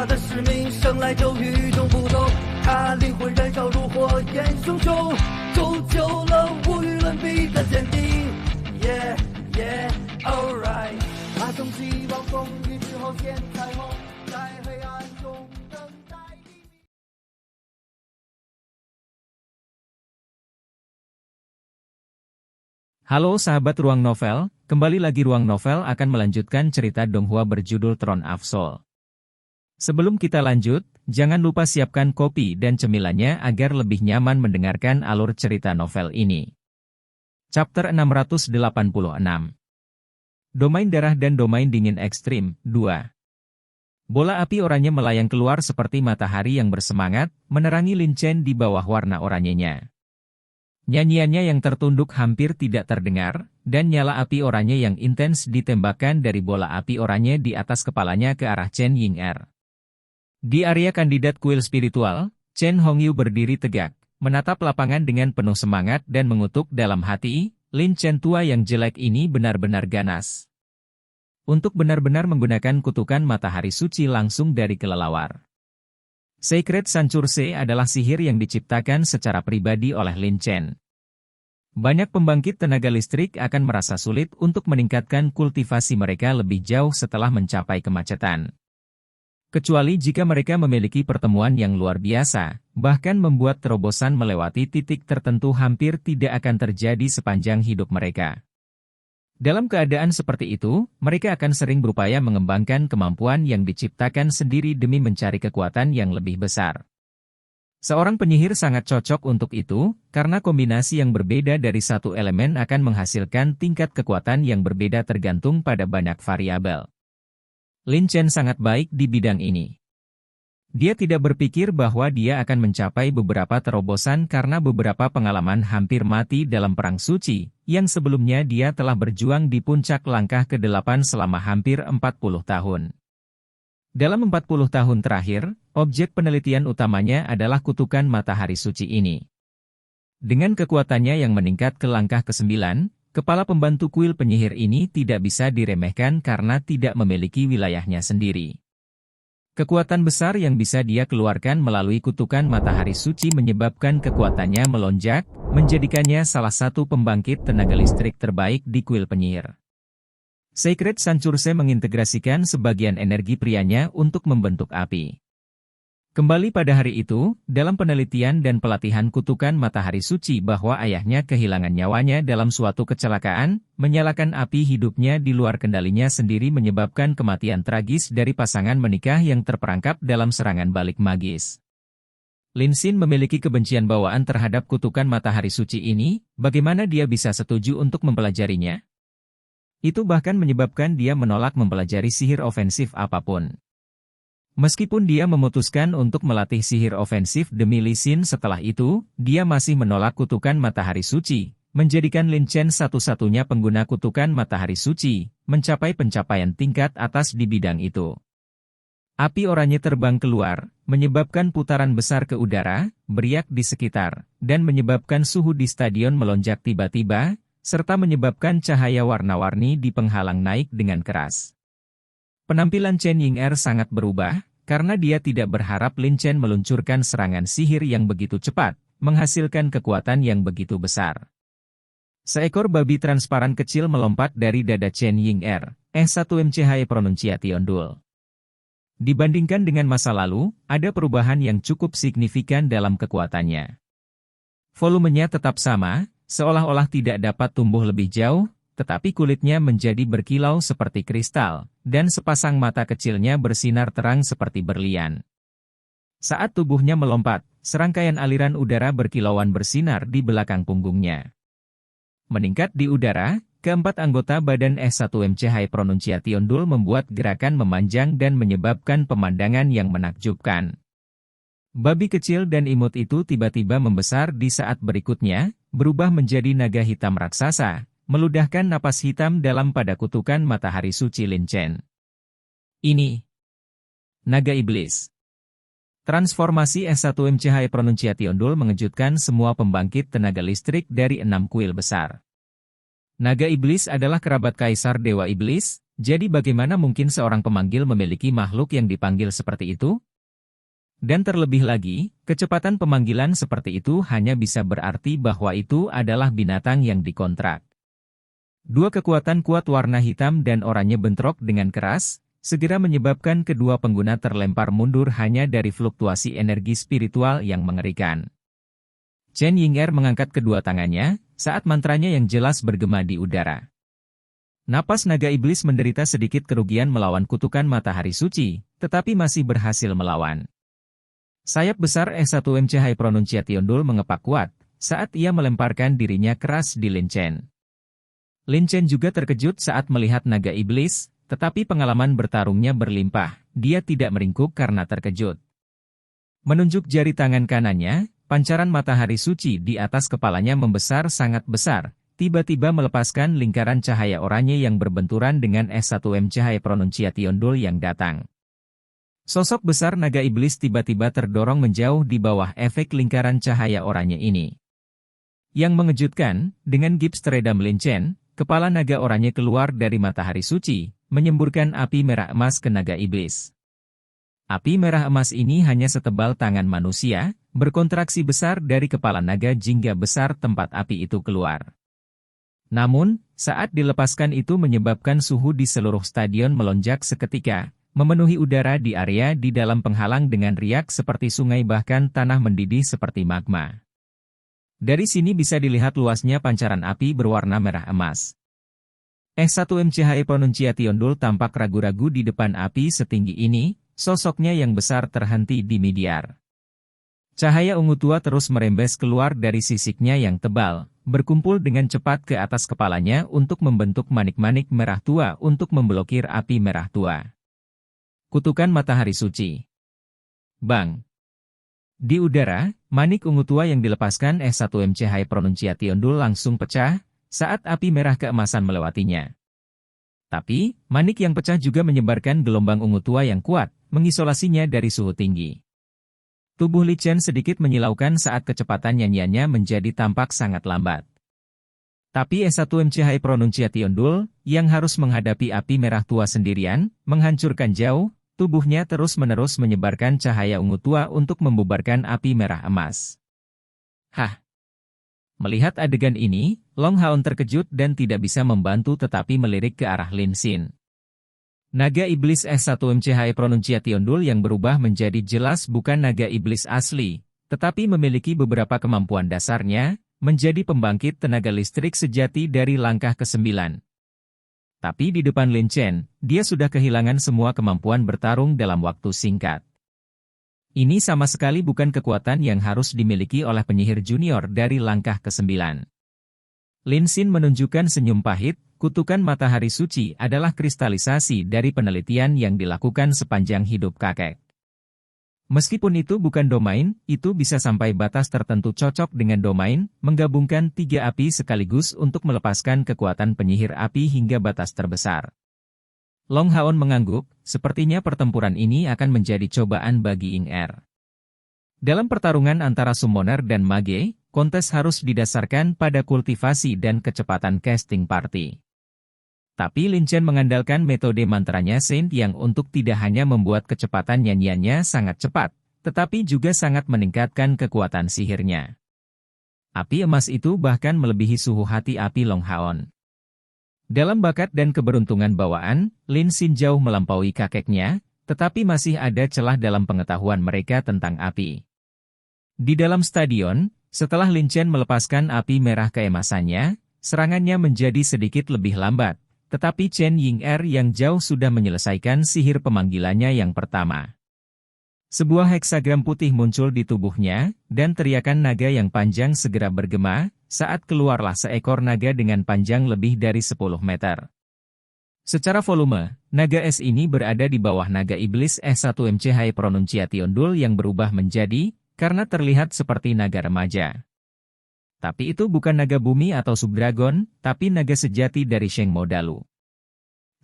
他的使命生来就与众不同，他灵魂燃烧如火焰熊熊，铸就了无与伦比的坚定。Yeah yeah alright， 他从希望风雨之后见彩虹，在黑暗中等待黎明。Halo sahabat Ruang Novel, kembali lagi Ruang Novel akan melanjutkan cerita Donghua berjudul Throne of Soul. Sebelum kita lanjut, jangan lupa siapkan kopi dan cemilannya agar lebih nyaman mendengarkan alur cerita novel ini. Chapter 686. Domain darah dan domain dingin ekstrim, 2. Bola api oranye melayang keluar seperti matahari yang bersemangat, menerangi Lin Chen di bawah warna oranyenya. Nyanyiannya yang tertunduk hampir tidak terdengar, dan nyala api oranye yang intens ditembakkan dari bola api oranye di atas kepalanya ke arah Chen Ying'er. Di area kandidat kuil spiritual, Chen Hongyu berdiri tegak, menatap lapangan dengan penuh semangat dan mengutuk dalam hati, Lin Chen tua yang jelek ini benar-benar ganas. Untuk benar-benar menggunakan kutukan matahari suci langsung dari kelelawar. Sacred Sanchurse adalah sihir yang diciptakan secara pribadi oleh Lin Chen. Banyak pembangkit tenaga listrik akan merasa sulit untuk meningkatkan kultivasi mereka lebih jauh setelah mencapai kemacetan. Kecuali jika mereka memiliki pertemuan yang luar biasa, bahkan membuat terobosan melewati titik tertentu hampir tidak akan terjadi sepanjang hidup mereka. Dalam keadaan seperti itu, mereka akan sering berupaya mengembangkan kemampuan yang diciptakan sendiri demi mencari kekuatan yang lebih besar. Seorang penyihir sangat cocok untuk itu, karena kombinasi yang berbeda dari satu elemen akan menghasilkan tingkat kekuatan yang berbeda tergantung pada banyak variabel. Lin Chen sangat baik di bidang ini. Dia tidak berpikir bahwa dia akan mencapai beberapa terobosan karena beberapa pengalaman hampir mati dalam perang suci, yang sebelumnya dia telah berjuang di puncak langkah ke-8 selama hampir 40 tahun. Dalam 40 tahun terakhir, objek penelitian utamanya adalah kutukan matahari suci ini. Dengan kekuatannya yang meningkat ke langkah ke-9, kepala pembantu kuil penyihir ini tidak bisa diremehkan karena tidak memiliki wilayahnya sendiri. Kekuatan besar yang bisa dia keluarkan melalui kutukan matahari suci menyebabkan kekuatannya melonjak, menjadikannya salah satu pembangkit tenaga listrik terbaik di kuil penyihir. Sacred Sanchurse mengintegrasikan sebagian energi prianya untuk membentuk api. Kembali pada hari itu, dalam penelitian dan pelatihan kutukan matahari suci bahwa ayahnya kehilangan nyawanya dalam suatu kecelakaan, menyalakan api hidupnya di luar kendalinya sendiri menyebabkan kematian tragis dari pasangan menikah yang terperangkap dalam serangan balik magis. Lin Xin memiliki kebencian bawaan terhadap kutukan matahari suci ini, bagaimana dia bisa setuju untuk mempelajarinya? Itu bahkan menyebabkan dia menolak mempelajari sihir ofensif apapun. Meskipun dia memutuskan untuk melatih sihir ofensif demi Lin Xin setelah itu, dia masih menolak kutukan matahari suci, menjadikan Lin Chen satu-satunya pengguna kutukan matahari suci, mencapai pencapaian tingkat atas di bidang itu. Api oranye terbang keluar, menyebabkan putaran besar ke udara, beriak di sekitar, dan menyebabkan suhu di stadion melonjak tiba-tiba, serta menyebabkan cahaya warna-warni di penghalang naik dengan keras. Penampilan Chen Ying'er sangat berubah, karena dia tidak berharap Lin Chen meluncurkan serangan sihir yang begitu cepat, menghasilkan kekuatan yang begitu besar. Seekor babi transparan kecil melompat dari dada Chen Ying'er, S1MCHE Pronunciation Duel. Dibandingkan dengan masa lalu, ada perubahan yang cukup signifikan dalam kekuatannya. Volumenya tetap sama, seolah-olah tidak dapat tumbuh lebih jauh, tetapi kulitnya menjadi berkilau seperti kristal, dan sepasang mata kecilnya bersinar terang seperti berlian. Saat tubuhnya melompat, serangkaian aliran udara berkilauan bersinar di belakang punggungnya. Meningkat di udara, keempat anggota badan S1MCHE Pronunciation Duel membuat gerakan memanjang dan menyebabkan pemandangan yang menakjubkan. Babi kecil dan imut itu tiba-tiba membesar di saat berikutnya, berubah menjadi naga hitam raksasa, meludahkan napas hitam dalam pada kutukan matahari suci Lin Chen. Ini naga iblis. Transformasi S1MCHE Pronunciation Duel mengejutkan semua pembangkit tenaga listrik dari 6 kuil besar. Naga iblis adalah kerabat kaisar dewa iblis, Jadi bagaimana mungkin seorang pemanggil memiliki makhluk yang dipanggil seperti itu? Dan terlebih lagi, kecepatan pemanggilan seperti itu hanya bisa berarti bahwa itu adalah binatang yang dikontrak. Dua kekuatan kuat warna hitam dan oranye bentrok dengan keras, segera menyebabkan kedua pengguna terlempar mundur hanya dari fluktuasi energi spiritual yang mengerikan. Chen Ying'er mengangkat kedua tangannya, saat mantranya yang jelas bergema di udara. Napas naga iblis menderita sedikit kerugian melawan kutukan matahari suci, tetapi masih berhasil melawan. Sayap besar S1M Cahaya Pronunciation mengepak kuat, saat ia melemparkan dirinya keras di Lin Chen. Lin Chen juga terkejut saat melihat naga iblis, tetapi pengalaman bertarungnya berlimpah, dia tidak meringkuk karena terkejut. Menunjuk jari tangan kanannya, pancaran matahari suci di atas kepalanya membesar sangat besar, tiba-tiba melepaskan lingkaran cahaya oranye yang berbenturan dengan S1M Cahaya Pronunciation yang datang. Sosok besar naga iblis tiba-tiba terdorong menjauh di bawah efek lingkaran cahaya oranye ini. Yang mengejutkan, dengan gips teredam Lin Chen, kepala naga oranye keluar dari matahari suci, menyemburkan api merah emas ke naga iblis. Api merah emas ini hanya setebal tangan manusia, berkontraksi besar dari kepala naga jingga besar tempat api itu keluar. Namun, saat dilepaskan itu menyebabkan suhu di seluruh stadion melonjak seketika, memenuhi udara di area di dalam penghalang dengan riak seperti sungai bahkan tanah mendidih seperti magma. Dari sini bisa dilihat luasnya pancaran api berwarna merah emas. S1M Cahaya Pronunciation tampak ragu-ragu di depan api setinggi ini, sosoknya yang besar terhenti di midyar. Cahaya ungu tua terus merembes keluar dari sisiknya yang tebal, berkumpul dengan cepat ke atas kepalanya untuk membentuk manik-manik merah tua untuk memblokir api merah tua. Kutukan matahari suci. Bang! Di udara, manik ungu tua yang dilepaskan S1M Cahaya Pronunciation langsung pecah, saat api merah keemasan melewatinya. Tapi, manik yang pecah juga menyebarkan gelombang ungu tua yang kuat, mengisolasinya dari suhu tinggi. Tubuh Li Chen sedikit menyilaukan saat kecepatan nyanyiannya menjadi tampak sangat lambat. Tapi S1M Cahaya Pronunciation yang harus menghadapi api merah tua sendirian, menghancurkan jauh, tubuhnya terus-menerus menyebarkan cahaya ungu tua untuk membubarkan api merah emas. Hah! Melihat adegan ini, Long Haon terkejut dan tidak bisa membantu tetapi melirik ke arah Lin Xin. Naga iblis S1M Cahaya Pronunciation yang berubah menjadi jelas bukan naga iblis asli, tetapi memiliki beberapa kemampuan dasarnya, menjadi pembangkit tenaga listrik sejati dari langkah ke-9. Tapi di depan Lin Chen, dia sudah kehilangan semua kemampuan bertarung dalam waktu singkat. Ini sama sekali bukan kekuatan yang harus dimiliki oleh penyihir junior dari langkah ke-9. Lin Xin menunjukkan senyum pahit, kutukan matahari suci adalah kristalisasi dari penelitian yang dilakukan sepanjang hidup kakek. Meskipun itu bukan domain, itu bisa sampai batas tertentu cocok dengan domain, menggabungkan 3 api sekaligus untuk melepaskan kekuatan penyihir api hingga batas terbesar. Long Haon mengangguk, sepertinya pertempuran ini akan menjadi cobaan bagi Ying'er. Dalam pertarungan antara summoner dan mage, kontes harus didasarkan pada kultivasi dan kecepatan casting party. Tapi Lin Chen mengandalkan metode mantranya Saint yang untuk tidak hanya membuat kecepatan nyanyiannya sangat cepat, tetapi juga sangat meningkatkan kekuatan sihirnya. Api emas itu bahkan melebihi suhu hati api Long Haon. Dalam bakat dan keberuntungan bawaan, Lin Xin jauh melampaui kakeknya, tetapi masih ada celah dalam pengetahuan mereka tentang api. Di dalam stadion, setelah Lin Chen melepaskan api merah keemasannya, serangannya menjadi sedikit lebih lambat, tetapi Chen Ying'er yang jauh sudah menyelesaikan sihir pemanggilannya yang pertama. Sebuah heksagram putih muncul di tubuhnya, dan teriakan naga yang panjang segera bergema, saat keluarlah seekor naga dengan panjang lebih dari 10 meter. Secara volume, naga es ini berada di bawah naga iblis S1M Cahaya Pronunciation yang berubah menjadi, karena terlihat seperti naga remaja. Tapi itu bukan naga bumi atau subdragon, tapi naga sejati dari Sheng Mo Dalu.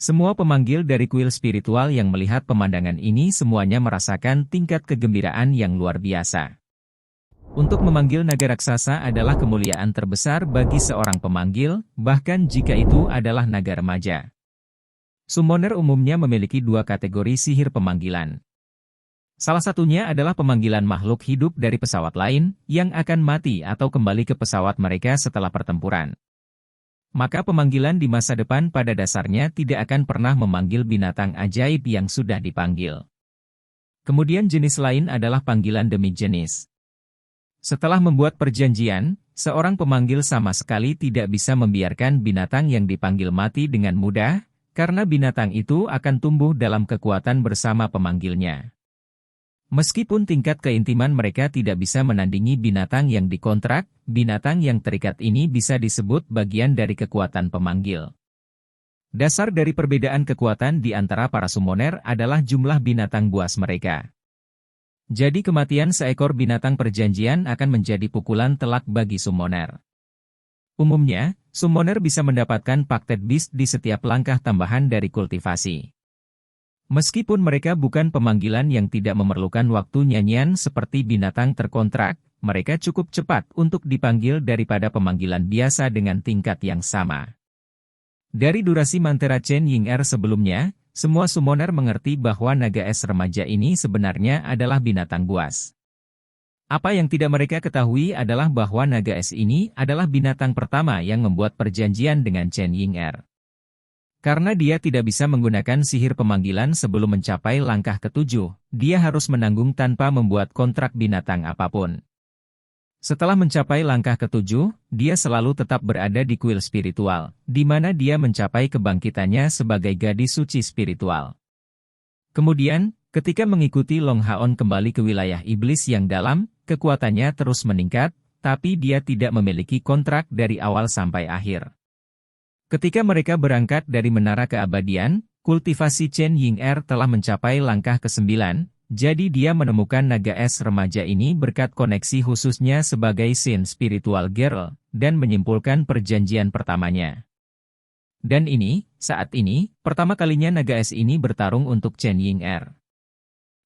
Semua pemanggil dari kuil spiritual yang melihat pemandangan ini semuanya merasakan tingkat kegembiraan yang luar biasa. Untuk memanggil naga raksasa adalah kemuliaan terbesar bagi seorang pemanggil, bahkan jika itu adalah naga remaja. Summoner umumnya memiliki dua kategori sihir pemanggilan. Salah satunya adalah pemanggilan makhluk hidup dari pesawat lain, yang akan mati atau kembali ke pesawat mereka setelah pertempuran. Maka pemanggilan di masa depan pada dasarnya tidak akan pernah memanggil binatang ajaib yang sudah dipanggil. Kemudian jenis lain adalah panggilan demi jenis. Setelah membuat perjanjian, seorang pemanggil sama sekali tidak bisa membiarkan binatang yang dipanggil mati dengan mudah, karena binatang itu akan tumbuh dalam kekuatan bersama pemanggilnya. Meskipun tingkat keintiman mereka tidak bisa menandingi binatang yang dikontrak, binatang yang terikat ini bisa disebut bagian dari kekuatan pemanggil. Dasar dari perbedaan kekuatan di antara para summoner adalah jumlah binatang buas mereka. Jadi kematian seekor binatang perjanjian akan menjadi pukulan telak bagi summoner. Umumnya, summoner bisa mendapatkan paket beast di setiap langkah tambahan dari kultivasi. Meskipun mereka bukan pemanggilan yang tidak memerlukan waktu nyanyian seperti binatang terkontrak, mereka cukup cepat untuk dipanggil daripada pemanggilan biasa dengan tingkat yang sama. Dari durasi mantra Chen Ying-er sebelumnya, semua summoner mengerti bahwa naga es remaja ini sebenarnya adalah binatang buas. Apa yang tidak mereka ketahui adalah bahwa naga es ini adalah binatang pertama yang membuat perjanjian dengan Chen Ying-er. Karena dia tidak bisa menggunakan sihir pemanggilan sebelum mencapai langkah ketujuh, dia harus menanggung tanpa membuat kontrak binatang apapun. Setelah mencapai langkah ketujuh, dia selalu tetap berada di kuil spiritual, di mana dia mencapai kebangkitannya sebagai gadis suci spiritual. Kemudian, ketika mengikuti Long Haon kembali ke wilayah iblis yang dalam, kekuatannya terus meningkat, tapi dia tidak memiliki kontrak dari awal sampai akhir. Ketika mereka berangkat dari Menara Keabadian, kultivasi Chen Ying-er telah mencapai langkah ke-9, jadi dia menemukan naga es remaja ini berkat koneksi khususnya sebagai Sin Spiritual Girl, dan menyimpulkan perjanjian pertamanya. Dan ini, saat ini, pertama kalinya naga es ini bertarung untuk Chen Ying-er.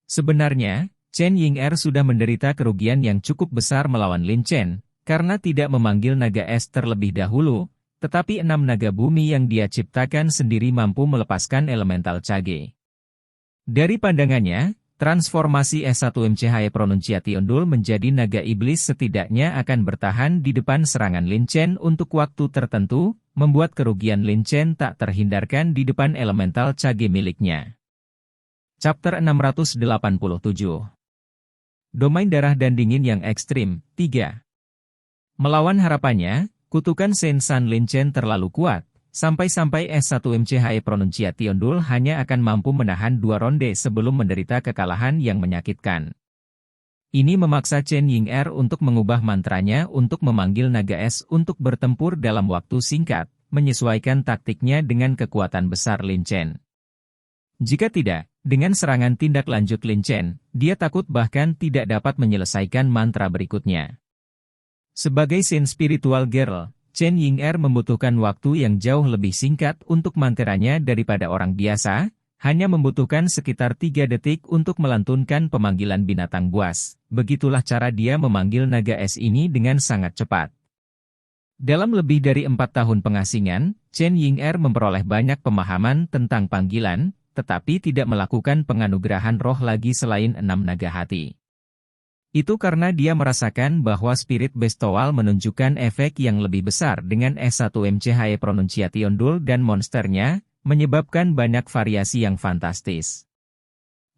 Sebenarnya, Chen Ying-er sudah menderita kerugian yang cukup besar melawan Lin Chen, karena tidak memanggil naga es terlebih dahulu, tetapi 6 naga bumi yang dia ciptakan sendiri mampu melepaskan elemental Cage. Dari pandangannya, transformasi S1MC Pronunciation Duel menjadi naga iblis setidaknya akan bertahan di depan serangan Lin Chen untuk waktu tertentu, membuat kerugian Lin Chen tak terhindarkan di depan elemental Cage miliknya. Chapter 687. Domain darah dan dingin yang ekstrim, 3. Melawan harapannya, kutukan Sensan Lin Chen terlalu kuat, sampai-sampai S1MC Pronunciation Duel hanya akan mampu menahan 2 ronde sebelum menderita kekalahan yang menyakitkan. Ini memaksa Chen Ying-er untuk mengubah mantranya untuk memanggil naga es untuk bertempur dalam waktu singkat, menyesuaikan taktiknya dengan kekuatan besar Lin Chen. Jika tidak, dengan serangan tindak lanjut Lin Chen, dia takut bahkan tidak dapat menyelesaikan mantra berikutnya. Sebagai Sin Spiritual Girl, Chen Ying-er membutuhkan waktu yang jauh lebih singkat untuk mantranya daripada orang biasa, hanya membutuhkan sekitar 3 detik untuk melantunkan pemanggilan binatang buas. Begitulah cara dia memanggil naga es ini dengan sangat cepat. Dalam lebih dari 4 tahun pengasingan, Chen Ying-er memperoleh banyak pemahaman tentang panggilan, tetapi tidak melakukan penganugerahan roh lagi selain 6 naga hati. Itu karena dia merasakan bahwa spirit bestowal menunjukkan efek yang lebih besar dengan S1MC Pronunciation Duel dan monsternya, menyebabkan banyak variasi yang fantastis.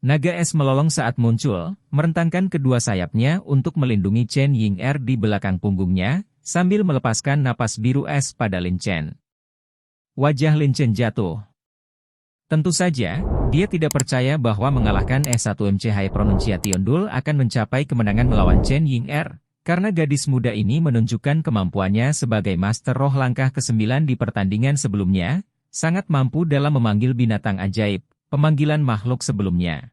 Naga es melolong saat muncul, merentangkan kedua sayapnya untuk melindungi Chen Ying-er di belakang punggungnya, sambil melepaskan napas biru es pada Lin Chen. Wajah Lin Chen jatuh. Tentu saja, dia tidak percaya bahwa mengalahkan S1MC Pronunciation Duel akan mencapai kemenangan melawan Chen Ying-er, karena gadis muda ini menunjukkan kemampuannya sebagai master roh langkah ke-9 di pertandingan sebelumnya, sangat mampu dalam memanggil binatang ajaib, pemanggilan makhluk sebelumnya.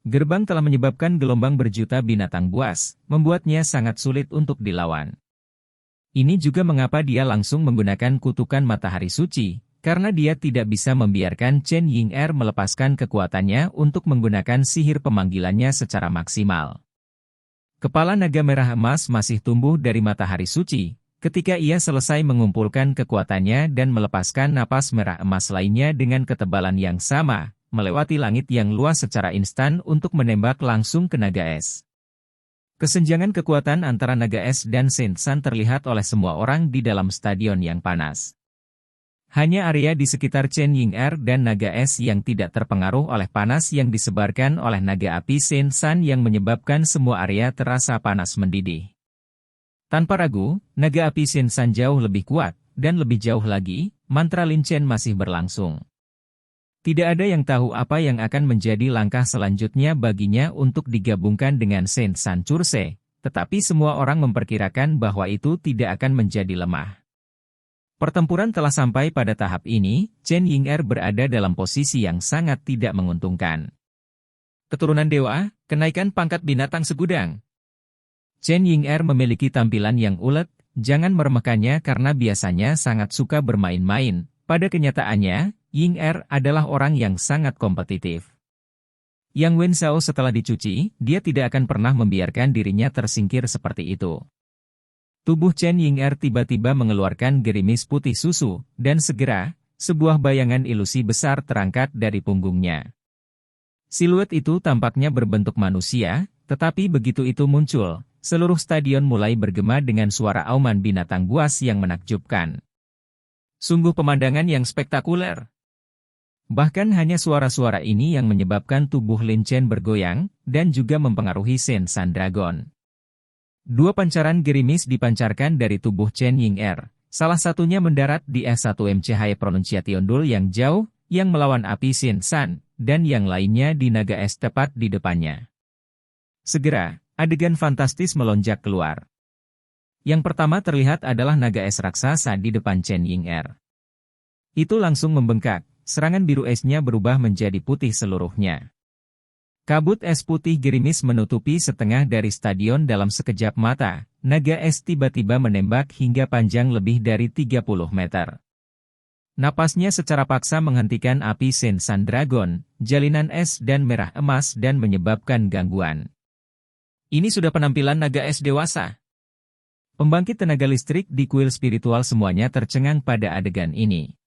Gerbang telah menyebabkan gelombang berjuta binatang buas, membuatnya sangat sulit untuk dilawan. Ini juga mengapa dia langsung menggunakan kutukan matahari suci, karena dia tidak bisa membiarkan Chen Ying-er melepaskan kekuatannya untuk menggunakan sihir pemanggilannya secara maksimal. Kepala naga merah emas masih tumbuh dari matahari suci, Ketika ia selesai mengumpulkan kekuatannya dan melepaskan napas merah emas lainnya dengan ketebalan yang sama, melewati langit yang luas secara instan untuk menembak langsung ke naga es. Kesenjangan kekuatan antara naga es dan Saint Sun terlihat oleh semua orang di dalam stadion yang panas. Hanya area di sekitar Chen Ying'er dan naga es yang tidak terpengaruh oleh panas yang disebarkan oleh naga api Saint Sun yang menyebabkan semua area terasa panas mendidih. Tanpa ragu, naga api Saint Sun jauh lebih kuat, dan lebih jauh lagi, mantra Lin Chen masih berlangsung. Tidak ada yang tahu apa yang akan menjadi langkah selanjutnya baginya untuk digabungkan dengan Saint Sun Curse, tetapi semua orang memperkirakan bahwa itu tidak akan menjadi lemah. Pertempuran telah sampai pada tahap ini, Chen Ying'er berada dalam posisi yang sangat tidak menguntungkan. Keturunan dewa, kenaikan pangkat binatang segudang. Chen Ying'er memiliki tampilan yang ulet, jangan meremehkannya karena biasanya sangat suka bermain-main. Pada kenyataannya, Ying'er adalah orang yang sangat kompetitif. Yang Wen Xiao setelah dicuci, dia tidak akan pernah membiarkan dirinya tersingkir seperti itu. Tubuh Chen Ying'er tiba-tiba mengeluarkan gerimis putih susu, dan segera, sebuah bayangan ilusi besar terangkat dari punggungnya. Siluet itu tampaknya berbentuk manusia, tetapi begitu itu muncul, seluruh stadion mulai bergema dengan suara auman binatang buas yang menakjubkan. Sungguh pemandangan yang spektakuler. Bahkan hanya suara-suara ini yang menyebabkan tubuh Lin Chen bergoyang, dan juga mempengaruhi Saint Sun Dragon. Dua pancaran gerimis dipancarkan dari tubuh Chen Ying'er, salah satunya mendarat di S1M cahaya pronunciation dul yang jauh, yang melawan api Saint Sun, dan yang lainnya di naga es tepat di depannya. Segera, adegan fantastis melonjak keluar. Yang pertama terlihat adalah naga es raksasa di depan Chen Ying'er. Itu langsung membengkak, serangan biru esnya berubah menjadi putih seluruhnya. Kabut es putih gerimis menutupi setengah dari stadion dalam sekejap mata, naga es tiba-tiba menembak hingga panjang lebih dari 30 meter. Napasnya secara paksa menghentikan api Saint Sun Dragon, jalinan es dan merah emas dan menyebabkan gangguan. Ini sudah penampilan naga es dewasa. Pembangkit tenaga listrik di kuil spiritual semuanya tercengang pada adegan ini.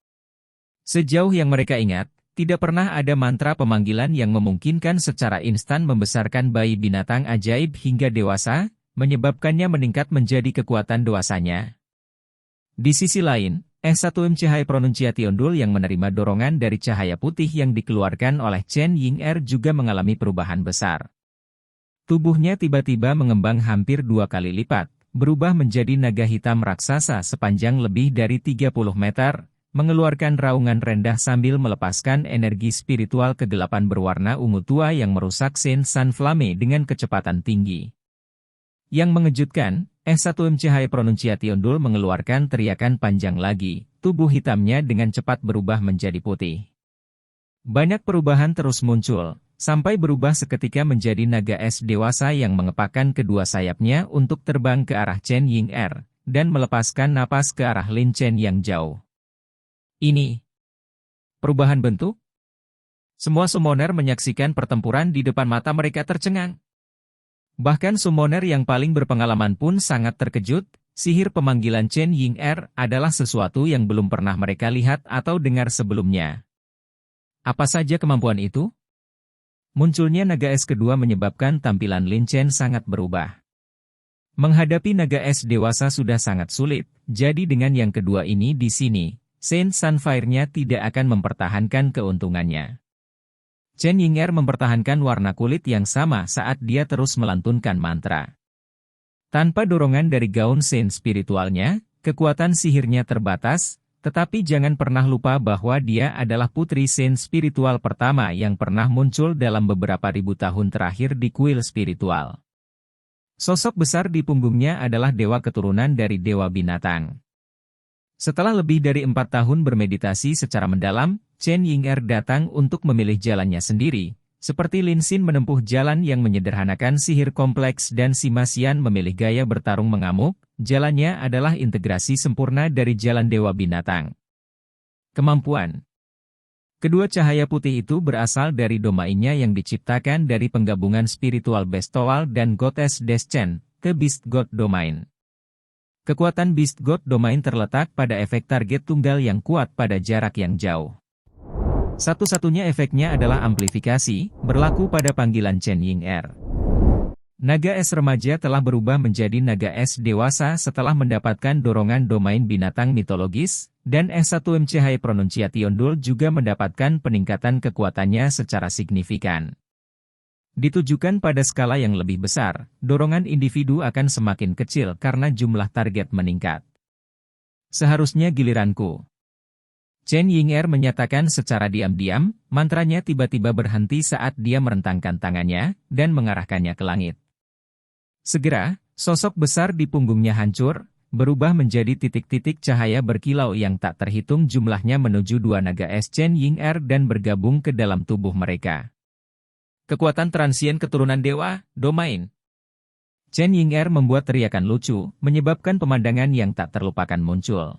Sejauh yang mereka ingat, tidak pernah ada mantra pemanggilan yang memungkinkan secara instan membesarkan bayi binatang ajaib hingga dewasa, menyebabkannya meningkat menjadi kekuatan dewasanya. Di sisi lain, S1M cahaya pronunciation dul yang menerima dorongan dari cahaya putih yang dikeluarkan oleh Chen Ying'er juga mengalami perubahan besar. Tubuhnya tiba-tiba mengembang hampir 2 kali lipat, berubah menjadi naga hitam raksasa sepanjang lebih dari 30 meter, mengeluarkan raungan rendah sambil melepaskan energi spiritual kegelapan berwarna ungu tua yang merusak Saint Sun Flame dengan kecepatan tinggi. Yang mengejutkan, S1M cahaya pronunciation dul mengeluarkan teriakan panjang lagi, tubuh hitamnya dengan cepat berubah menjadi putih. Banyak perubahan terus muncul, sampai berubah seketika menjadi naga es dewasa yang mengepakkan kedua sayapnya untuk terbang ke arah Chen Ying'er, dan melepaskan napas ke arah Lin Chen yang jauh. Ini perubahan bentuk? Semua summoner menyaksikan pertempuran di depan mata mereka tercengang. Bahkan summoner yang paling berpengalaman pun sangat terkejut, sihir pemanggilan Chen Ying'er adalah sesuatu yang belum pernah mereka lihat atau dengar sebelumnya. Apa saja kemampuan itu? Munculnya naga es kedua menyebabkan tampilan Lin Chen sangat berubah. Menghadapi naga es dewasa sudah sangat sulit, jadi dengan yang kedua ini di sini, Saint Sun Fire-nya tidak akan mempertahankan keuntungannya. Chen Ying'er mempertahankan warna kulit yang sama saat dia terus melantunkan mantra. Tanpa dorongan dari gaun Saint spiritualnya, kekuatan sihirnya terbatas, tetapi jangan pernah lupa bahwa dia adalah putri Saint spiritual pertama yang pernah muncul dalam beberapa ribu tahun terakhir di kuil spiritual. Sosok besar di punggungnya adalah dewa keturunan dari dewa binatang. Setelah lebih dari 4 tahun bermeditasi secara mendalam, Chen Ying'er datang untuk memilih jalannya sendiri, seperti Lin Xin menempuh jalan yang menyederhanakan sihir kompleks dan si Masian memilih gaya bertarung mengamuk, jalannya adalah integrasi sempurna dari jalan dewa binatang. Kemampuan. Kedua cahaya putih itu berasal dari domainnya yang diciptakan dari penggabungan spiritual Bestoal dan Goddess Deschen, ke Beast God Domain. Kekuatan Beast God Domain terletak pada efek target tunggal yang kuat pada jarak yang jauh. Satu-satunya efeknya adalah amplifikasi, berlaku pada panggilan Chen Ying-er. Naga es remaja telah berubah menjadi naga es dewasa setelah mendapatkan dorongan domain binatang mitologis, dan S1M Cahaya Pronunciation Duel juga mendapatkan peningkatan kekuatannya secara signifikan. Ditujukan pada skala yang lebih besar, dorongan individu akan semakin kecil karena jumlah target meningkat. Seharusnya giliranku. Chen Ying-er menyatakan secara diam-diam, mantranya tiba-tiba berhenti saat dia merentangkan tangannya, dan mengarahkannya ke langit. Segera, sosok besar di punggungnya hancur, berubah menjadi titik-titik cahaya berkilau yang tak terhitung jumlahnya menuju dua naga es Chen Ying-er dan bergabung ke dalam tubuh mereka. Kekuatan transien keturunan dewa, domain. Chen Ying-er membuat teriakan lucu, menyebabkan pemandangan yang tak terlupakan muncul.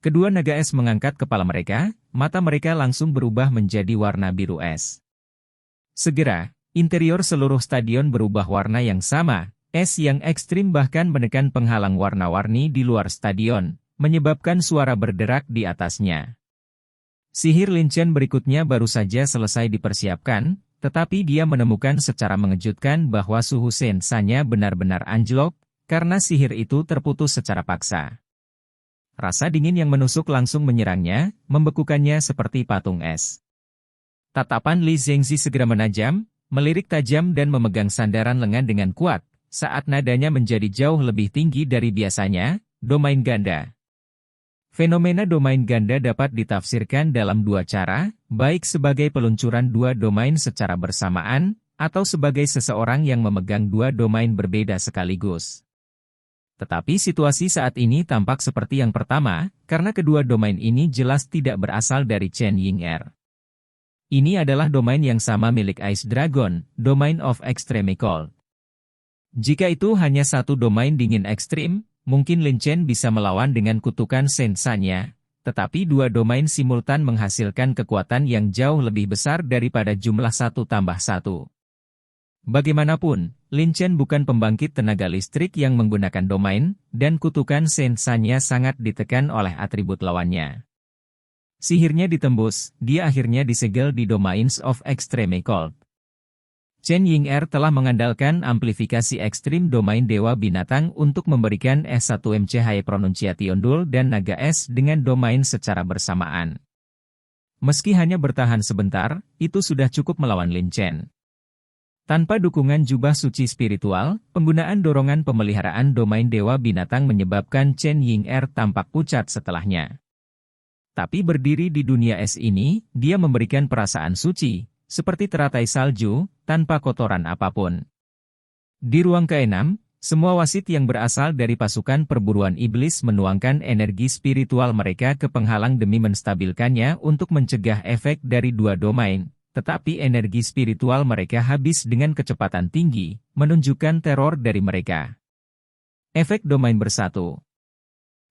Kedua naga es mengangkat kepala mereka, mata mereka langsung berubah menjadi warna biru es. Segera, interior seluruh stadion berubah warna yang sama, es yang ekstrim bahkan menekan penghalang warna-warni di luar stadion, menyebabkan suara berderak di atasnya. Sihir Lin Chen berikutnya baru saja selesai dipersiapkan, tetapi dia menemukan secara mengejutkan bahwa suhu sensanya benar-benar anjlok, karena sihir itu terputus secara paksa. Rasa dingin yang menusuk langsung menyerangnya, membekukannya seperti patung es. Tatapan Li Zhengzi segera menajam, melirik tajam dan memegang sandaran lengan dengan kuat, saat nadanya menjadi jauh lebih tinggi dari biasanya, domain ganda. Fenomena domain ganda dapat ditafsirkan dalam dua cara, baik sebagai peluncuran dua domain secara bersamaan, atau sebagai seseorang yang memegang dua domain berbeda sekaligus. Tetapi situasi saat ini tampak seperti yang pertama, karena kedua domain ini jelas tidak berasal dari Chen Ying-er. Ini adalah domain yang sama milik Ice Dragon, Domain of Extreme Cold. Jika itu hanya satu domain dingin ekstrim, mungkin Lin Chen bisa melawan dengan kutukan sensanya, tetapi dua domain simultan menghasilkan kekuatan yang jauh lebih besar daripada jumlah 1 tambah 1. Bagaimanapun, Lin Chen bukan pembangkit tenaga listrik yang menggunakan domain, dan kutukan sensanya sangat ditekan oleh atribut lawannya. Sihirnya ditembus, dia akhirnya disegel di Domains of Extreme Cold. Chen Ying-er telah mengandalkan amplifikasi ekstrim domain dewa binatang untuk memberikan S1M Cahaya Pronunciation Duel dan naga es dengan domain secara bersamaan. Meski hanya bertahan sebentar, itu sudah cukup melawan Lin Chen. Tanpa dukungan jubah suci spiritual, penggunaan dorongan pemeliharaan domain dewa binatang menyebabkan Chen Ying-er tampak pucat setelahnya. Tapi berdiri di dunia es ini, dia memberikan perasaan suci, seperti teratai salju, tanpa kotoran apapun. Di ruang ke-6, semua wasit yang berasal dari pasukan perburuan iblis menuangkan energi spiritual mereka ke penghalang demi menstabilkannya untuk mencegah efek dari dua domain, tetapi energi spiritual mereka habis dengan kecepatan tinggi, menunjukkan teror dari mereka. Efek domain bersatu.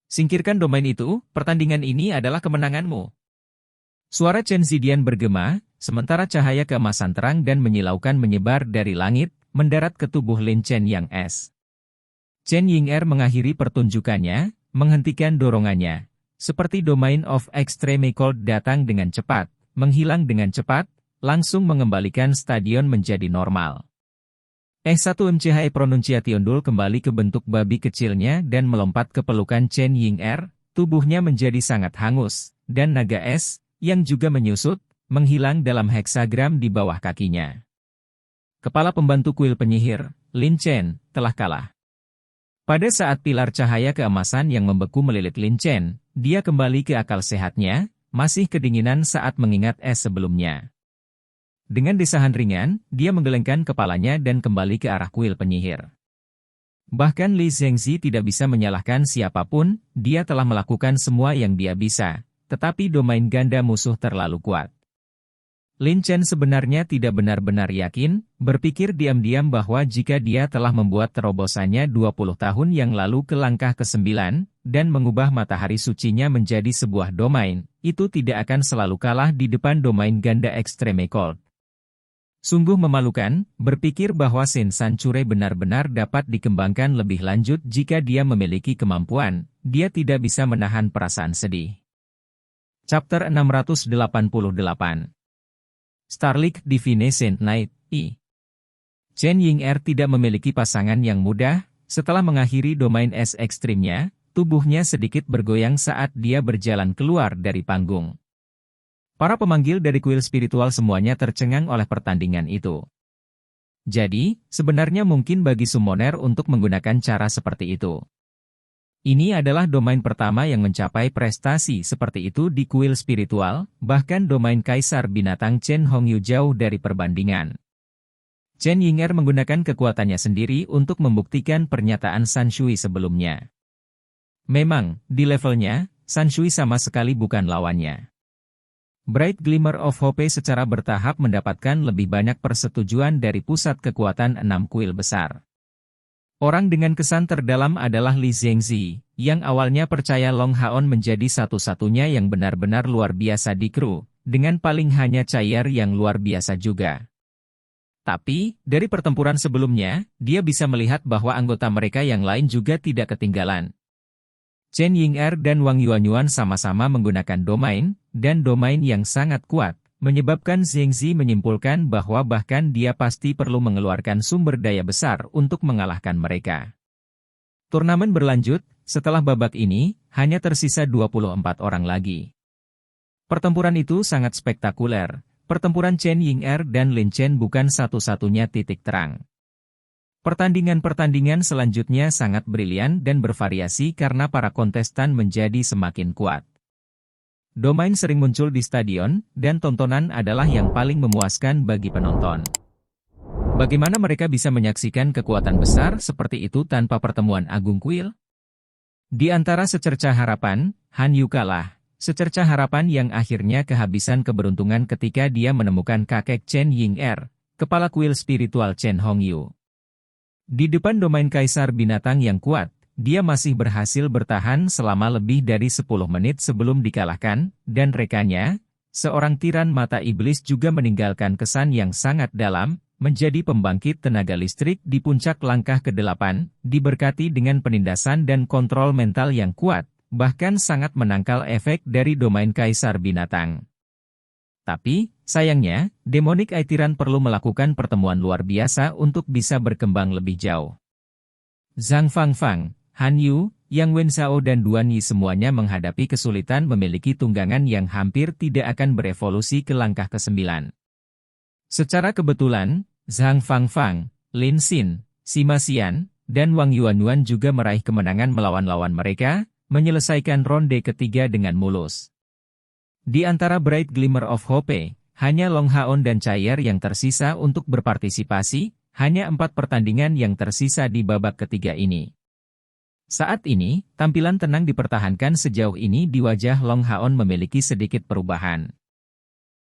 Singkirkan domain itu, pertandingan ini adalah kemenanganmu. Suara Chen Zidian bergema, sementara cahaya keemasan terang dan menyilaukan menyebar dari langit, mendarat ke tubuh Lin Chen yang es. Chen Ying-er mengakhiri pertunjukannya, menghentikan dorongannya. Seperti Domain of Extreme Cold datang dengan cepat, menghilang dengan cepat, langsung mengembalikan stadion menjadi normal. S1M Cahaya Pronunciation Duel kembali ke bentuk babi kecilnya dan melompat ke pelukan Chen Ying-er, tubuhnya menjadi sangat hangus, dan naga es, yang juga menyusut, menghilang dalam heksagram di bawah kakinya. Kepala pembantu kuil penyihir, Lin Chen, telah kalah. Pada saat pilar cahaya keemasan yang membeku melilit Lin Chen, dia kembali ke akal sehatnya, masih kedinginan saat mengingat es sebelumnya. Dengan desahan ringan, dia menggelengkan kepalanya dan kembali ke arah kuil penyihir. Bahkan Li Zhengzi tidak bisa menyalahkan siapapun, dia telah melakukan semua yang dia bisa, tetapi domain ganda musuh terlalu kuat. Lin Chen sebenarnya tidak benar-benar yakin, berpikir diam-diam bahwa jika dia telah membuat terobosannya 20 tahun yang lalu ke langkah ke-9, dan mengubah matahari sucinya menjadi sebuah domain, itu tidak akan selalu kalah di depan domain ganda Extreme Cold. Sungguh memalukan, berpikir bahwa Shin Sancure benar-benar dapat dikembangkan lebih lanjut jika dia memiliki kemampuan, dia tidak bisa menahan perasaan sedih. Chapter 688 Starlight Divination Night, I. Chen Ying'er tidak memiliki pasangan yang mudah, setelah mengakhiri domain es ekstrimnya, tubuhnya sedikit bergoyang saat dia berjalan keluar dari panggung. Para pemanggil dari kuil spiritual semuanya tercengang oleh pertandingan itu. Jadi, sebenarnya mungkin bagi summoner untuk menggunakan cara seperti itu. Ini adalah domain pertama yang mencapai prestasi seperti itu di kuil spiritual, bahkan domain Kaisar Binatang Chen Hongyu jauh dari perbandingan. Chen Ying'er menggunakan kekuatannya sendiri untuk membuktikan pernyataan San Shui sebelumnya. Memang, di levelnya, San Shui sama sekali bukan lawannya. Bright Glimmer of Hope secara bertahap mendapatkan lebih banyak persetujuan dari pusat kekuatan 6 kuil besar. Orang dengan kesan terdalam adalah Li Zhengzi, yang awalnya percaya Long Haon menjadi satu-satunya yang benar-benar luar biasa di kru, dengan paling hanya Chai'er yang luar biasa juga. Tapi, dari pertempuran sebelumnya, dia bisa melihat bahwa anggota mereka yang lain juga tidak ketinggalan. Chen Ying'er dan Wang Yuanyuan sama-sama menggunakan domain, dan domain yang sangat kuat, menyebabkan Zhengzi menyimpulkan bahwa bahkan dia pasti perlu mengeluarkan sumber daya besar untuk mengalahkan mereka. Turnamen berlanjut, setelah babak ini, hanya tersisa 24 orang lagi. Pertempuran itu sangat spektakuler, pertempuran Chen Ying'er dan Lin Chen bukan satu-satunya titik terang. Pertandingan-pertandingan selanjutnya sangat brilian dan bervariasi karena para kontestan menjadi semakin kuat. Domain sering muncul di stadion, dan tontonan adalah yang paling memuaskan bagi penonton. Bagaimana mereka bisa menyaksikan kekuatan besar seperti itu tanpa pertemuan agung kuil? Di antara secercah harapan, Han Yu kalah. Secercah harapan yang akhirnya kehabisan keberuntungan ketika dia menemukan kakek Chen Ying'er, kepala kuil spiritual Chen Hongyu. Di depan domain Kaisar Binatang yang kuat, dia masih berhasil bertahan selama lebih dari 10 menit sebelum dikalahkan, dan rekannya, seorang tiran mata iblis juga meninggalkan kesan yang sangat dalam, menjadi pembangkit tenaga listrik di puncak langkah ke-8, diberkati dengan penindasan dan kontrol mental yang kuat, bahkan sangat menangkal efek dari domain Kaisar Binatang. Tapi, sayangnya, Demonic Eye Tyrant perlu melakukan pertemuan luar biasa untuk bisa berkembang lebih jauh. Zhang Fangfang, Han Yu, Yang Wenzhao dan Duan Yi semuanya menghadapi kesulitan memiliki tunggangan yang hampir tidak akan berevolusi ke langkah ke-9. Secara kebetulan, Zhang Fangfang, Lin Xin, Sima Xian, dan Wang Yuanyuan juga meraih kemenangan melawan lawan mereka, menyelesaikan ronde ketiga dengan mulus. Di antara Bright Glimmer of Hope, hanya Long Haon dan Chai'er yang tersisa untuk berpartisipasi, hanya 4 pertandingan yang tersisa di babak ketiga ini. Saat ini, tampilan tenang dipertahankan sejauh ini di wajah Long Haon memiliki sedikit perubahan.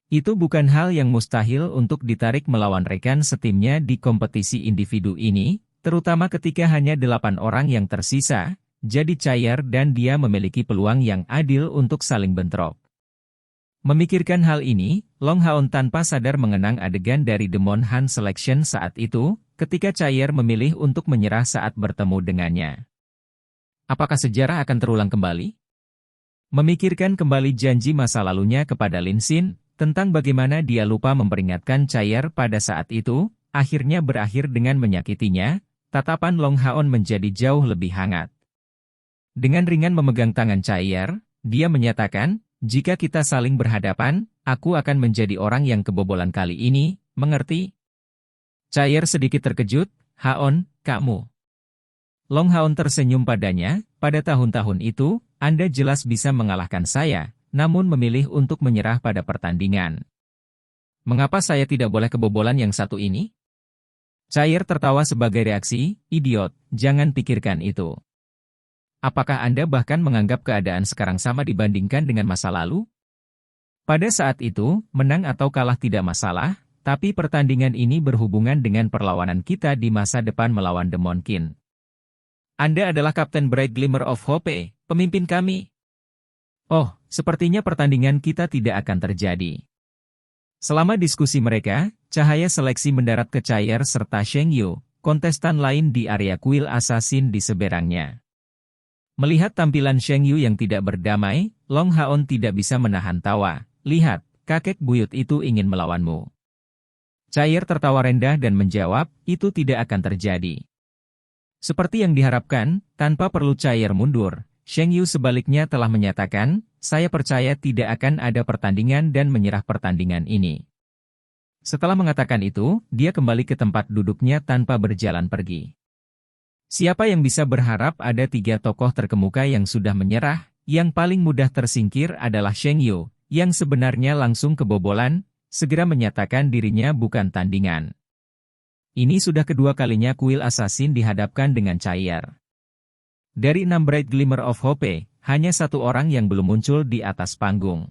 Itu bukan hal yang mustahil untuk ditarik melawan rekan setimnya di kompetisi individu ini, terutama ketika hanya 8 orang yang tersisa, jadi Chai'er dan dia memiliki peluang yang adil untuk saling bentrok. Memikirkan hal ini, Long Haon tanpa sadar mengenang adegan dari Demon Han Selection saat itu, ketika Chai'er memilih untuk menyerah saat bertemu dengannya. Apakah sejarah akan terulang kembali? Memikirkan kembali janji masa lalunya kepada Lin Xin, tentang bagaimana dia lupa memperingatkan Chai'er pada saat itu, akhirnya berakhir dengan menyakitinya, tatapan Long Haon menjadi jauh lebih hangat. Dengan ringan memegang tangan Chai'er, dia menyatakan, jika kita saling berhadapan, aku akan menjadi orang yang kebobolan kali ini, mengerti? Chai'er sedikit terkejut, Haon, kamu. Long Haon tersenyum padanya, pada tahun-tahun itu, Anda jelas bisa mengalahkan saya, namun memilih untuk menyerah pada pertandingan. Mengapa saya tidak boleh kebobolan yang satu ini? Chai'er tertawa sebagai reaksi, idiot, jangan pikirkan itu. Apakah Anda bahkan menganggap keadaan sekarang sama dibandingkan dengan masa lalu? Pada saat itu, menang atau kalah tidak masalah, tapi pertandingan ini berhubungan dengan perlawanan kita di masa depan melawan Demon King. Anda adalah Kapten Bright Glimmer of Hope, pemimpin kami. Oh, sepertinya pertandingan kita tidak akan terjadi. Selama diskusi mereka, cahaya seleksi mendarat ke Chair serta Sheng Yu, kontestan lain di area kuil assassin di seberangnya. Melihat tampilan Sheng Yu yang tidak berdamai, Long Haon tidak bisa menahan tawa. Lihat, kakek buyut itu ingin melawanmu. Chair tertawa rendah dan menjawab, itu tidak akan terjadi. Seperti yang diharapkan, tanpa perlu Chair mundur, Sheng Yu sebaliknya telah menyatakan, saya percaya tidak akan ada pertandingan dan menyerah pertandingan ini. Setelah mengatakan itu, dia kembali ke tempat duduknya tanpa berjalan pergi. Siapa yang bisa berharap ada 3 tokoh terkemuka yang sudah menyerah? Yang paling mudah tersingkir adalah Sheng Yu, yang sebenarnya langsung kebobolan, segera menyatakan dirinya bukan tandingan. Ini sudah kedua kalinya kuil assassin dihadapkan dengan Chair. Dari 6 Bright Glimmer of Hope, hanya 1 orang yang belum muncul di atas panggung.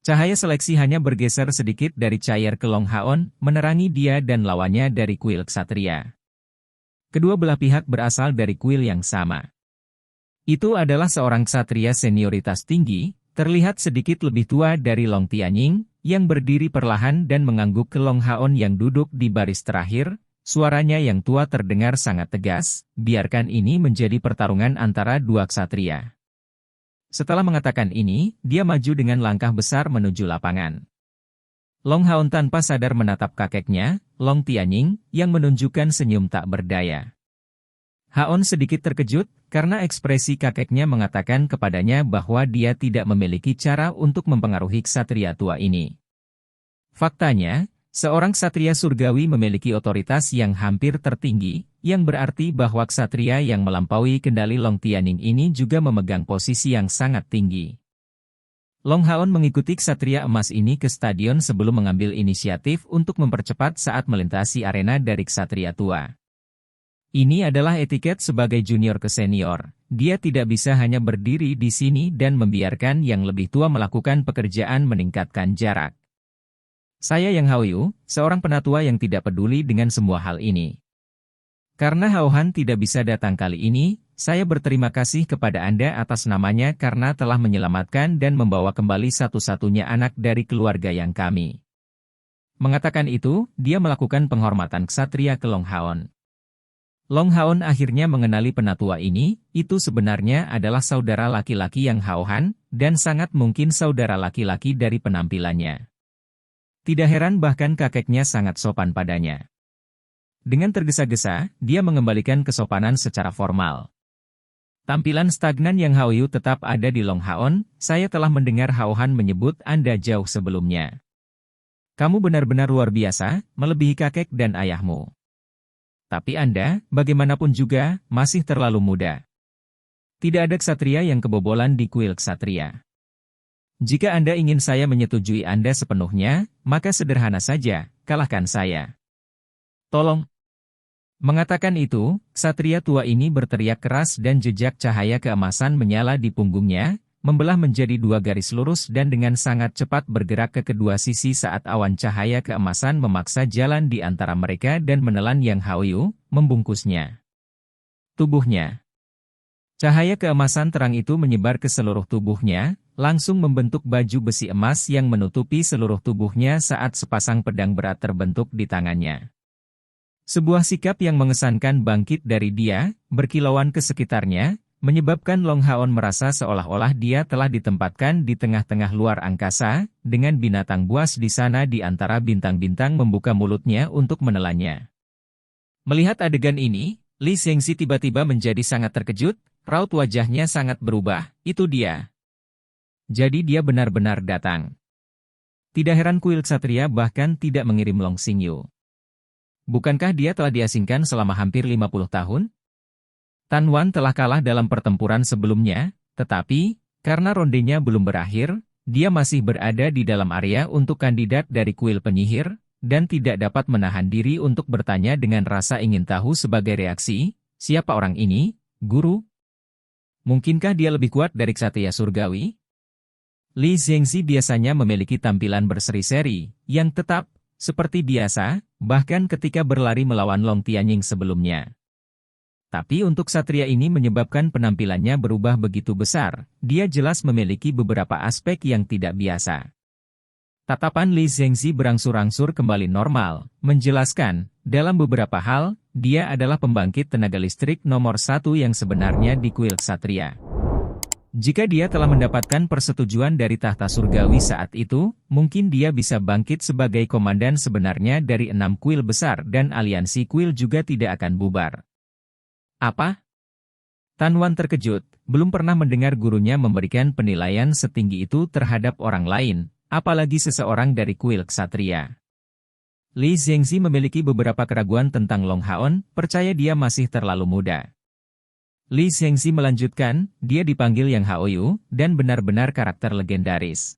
Cahaya seleksi hanya bergeser sedikit dari Chair ke Long Haon, menerangi dia dan lawannya dari kuil Ksatria. Kedua belah pihak berasal dari kuil yang sama. Itu adalah seorang ksatria senioritas tinggi, terlihat sedikit lebih tua dari Long Tianying, yang berdiri perlahan dan mengangguk ke Long Haon yang duduk di baris terakhir. Suaranya yang tua terdengar sangat tegas, biarkan ini menjadi pertarungan antara 2 ksatria. Setelah mengatakan ini, dia maju dengan langkah besar menuju lapangan. Long Haon tanpa sadar menatap kakeknya, Long Tianying, yang menunjukkan senyum tak berdaya. Haon sedikit terkejut, karena ekspresi kakeknya mengatakan kepadanya bahwa dia tidak memiliki cara untuk mempengaruhi ksatria tua ini. Faktanya, seorang ksatria surgawi memiliki otoritas yang hampir tertinggi, yang berarti bahwa ksatria yang melampaui kendali Long Tianying ini juga memegang posisi yang sangat tinggi. Long Haon mengikuti ksatria emas ini ke stadion sebelum mengambil inisiatif untuk mempercepat saat melintasi arena dari ksatria tua. Ini adalah etiket sebagai junior ke senior. Dia tidak bisa hanya berdiri di sini dan membiarkan yang lebih tua melakukan pekerjaan meningkatkan jarak. Saya Yang Haoyu, seorang penatua yang tidak peduli dengan semua hal ini. Karena Hao Han tidak bisa datang kali ini, saya berterima kasih kepada Anda atas namanya karena telah menyelamatkan dan membawa kembali satu-satunya anak dari keluarga yang kami. Mengatakan itu, dia melakukan penghormatan ksatria ke Long Haon. Long Haon akhirnya mengenali penatua ini, itu sebenarnya adalah saudara laki-laki Yang Hao Han, dan sangat mungkin saudara laki-laki dari penampilannya. Tidak heran bahkan kakeknya sangat sopan padanya. Dengan tergesa-gesa, dia mengembalikan kesopanan secara formal. Tampilan stagnan Yang Haoyu tetap ada di Long Haon, saya telah mendengar Hao Han menyebut Anda jauh sebelumnya. Kamu benar-benar luar biasa, melebihi kakek dan ayahmu. Tapi Anda, bagaimanapun juga, masih terlalu muda. Tidak ada ksatria yang kebobolan di kuil ksatria. Jika Anda ingin saya menyetujui Anda sepenuhnya, maka sederhana saja, kalahkan saya. Tolong. Mengatakan itu, ksatria tua ini berteriak keras dan jejak cahaya keemasan menyala di punggungnya, membelah menjadi 2 garis lurus dan dengan sangat cepat bergerak ke kedua sisi saat awan cahaya keemasan memaksa jalan di antara mereka dan menelan Yang Haoyu, membungkusnya. Tubuhnya. Cahaya keemasan terang itu menyebar ke seluruh tubuhnya, langsung membentuk baju besi emas yang menutupi seluruh tubuhnya saat sepasang pedang berat terbentuk di tangannya. Sebuah sikap yang mengesankan bangkit dari dia, berkilauan ke sekitarnya, menyebabkan Long Haon merasa seolah-olah dia telah ditempatkan di tengah-tengah luar angkasa, dengan binatang buas di sana di antara bintang-bintang membuka mulutnya untuk menelannya. Melihat adegan ini, Li Zhengxi tiba-tiba menjadi sangat terkejut, raut wajahnya sangat berubah, itu dia. Jadi dia benar-benar datang. Tidak heran kuil ksatria bahkan tidak mengirim Long Xingyu. Bukankah dia telah diasingkan selama hampir 50 tahun? Tan Wan telah kalah dalam pertempuran sebelumnya, tetapi, karena rondenya belum berakhir, dia masih berada di dalam area untuk kandidat dari kuil penyihir, dan tidak dapat menahan diri untuk bertanya dengan rasa ingin tahu sebagai reaksi, siapa orang ini, guru? Mungkinkah dia lebih kuat dari ksatria surgawi? Li Zhengxi biasanya memiliki tampilan berseri-seri, yang tetap, seperti biasa, bahkan ketika berlari melawan Long Tianying sebelumnya. Tapi untuk ksatria ini menyebabkan penampilannya berubah begitu besar, dia jelas memiliki beberapa aspek yang tidak biasa. Tatapan Li Zhengzi berangsur-angsur kembali normal, menjelaskan, dalam beberapa hal, dia adalah pembangkit tenaga listrik nomor 1 yang sebenarnya di kuil ksatria. Jika dia telah mendapatkan persetujuan dari tahta surgawi saat itu, mungkin dia bisa bangkit sebagai komandan sebenarnya dari 6 kuil besar dan aliansi kuil juga tidak akan bubar. Apa? Tan Wan terkejut, belum pernah mendengar gurunya memberikan penilaian setinggi itu terhadap orang lain, apalagi seseorang dari kuil ksatria. Li Zhengzi memiliki beberapa keraguan tentang Long Haon, percaya dia masih terlalu muda. Li Zhengzi melanjutkan, dia dipanggil Yang Haoyu, dan benar-benar karakter legendaris.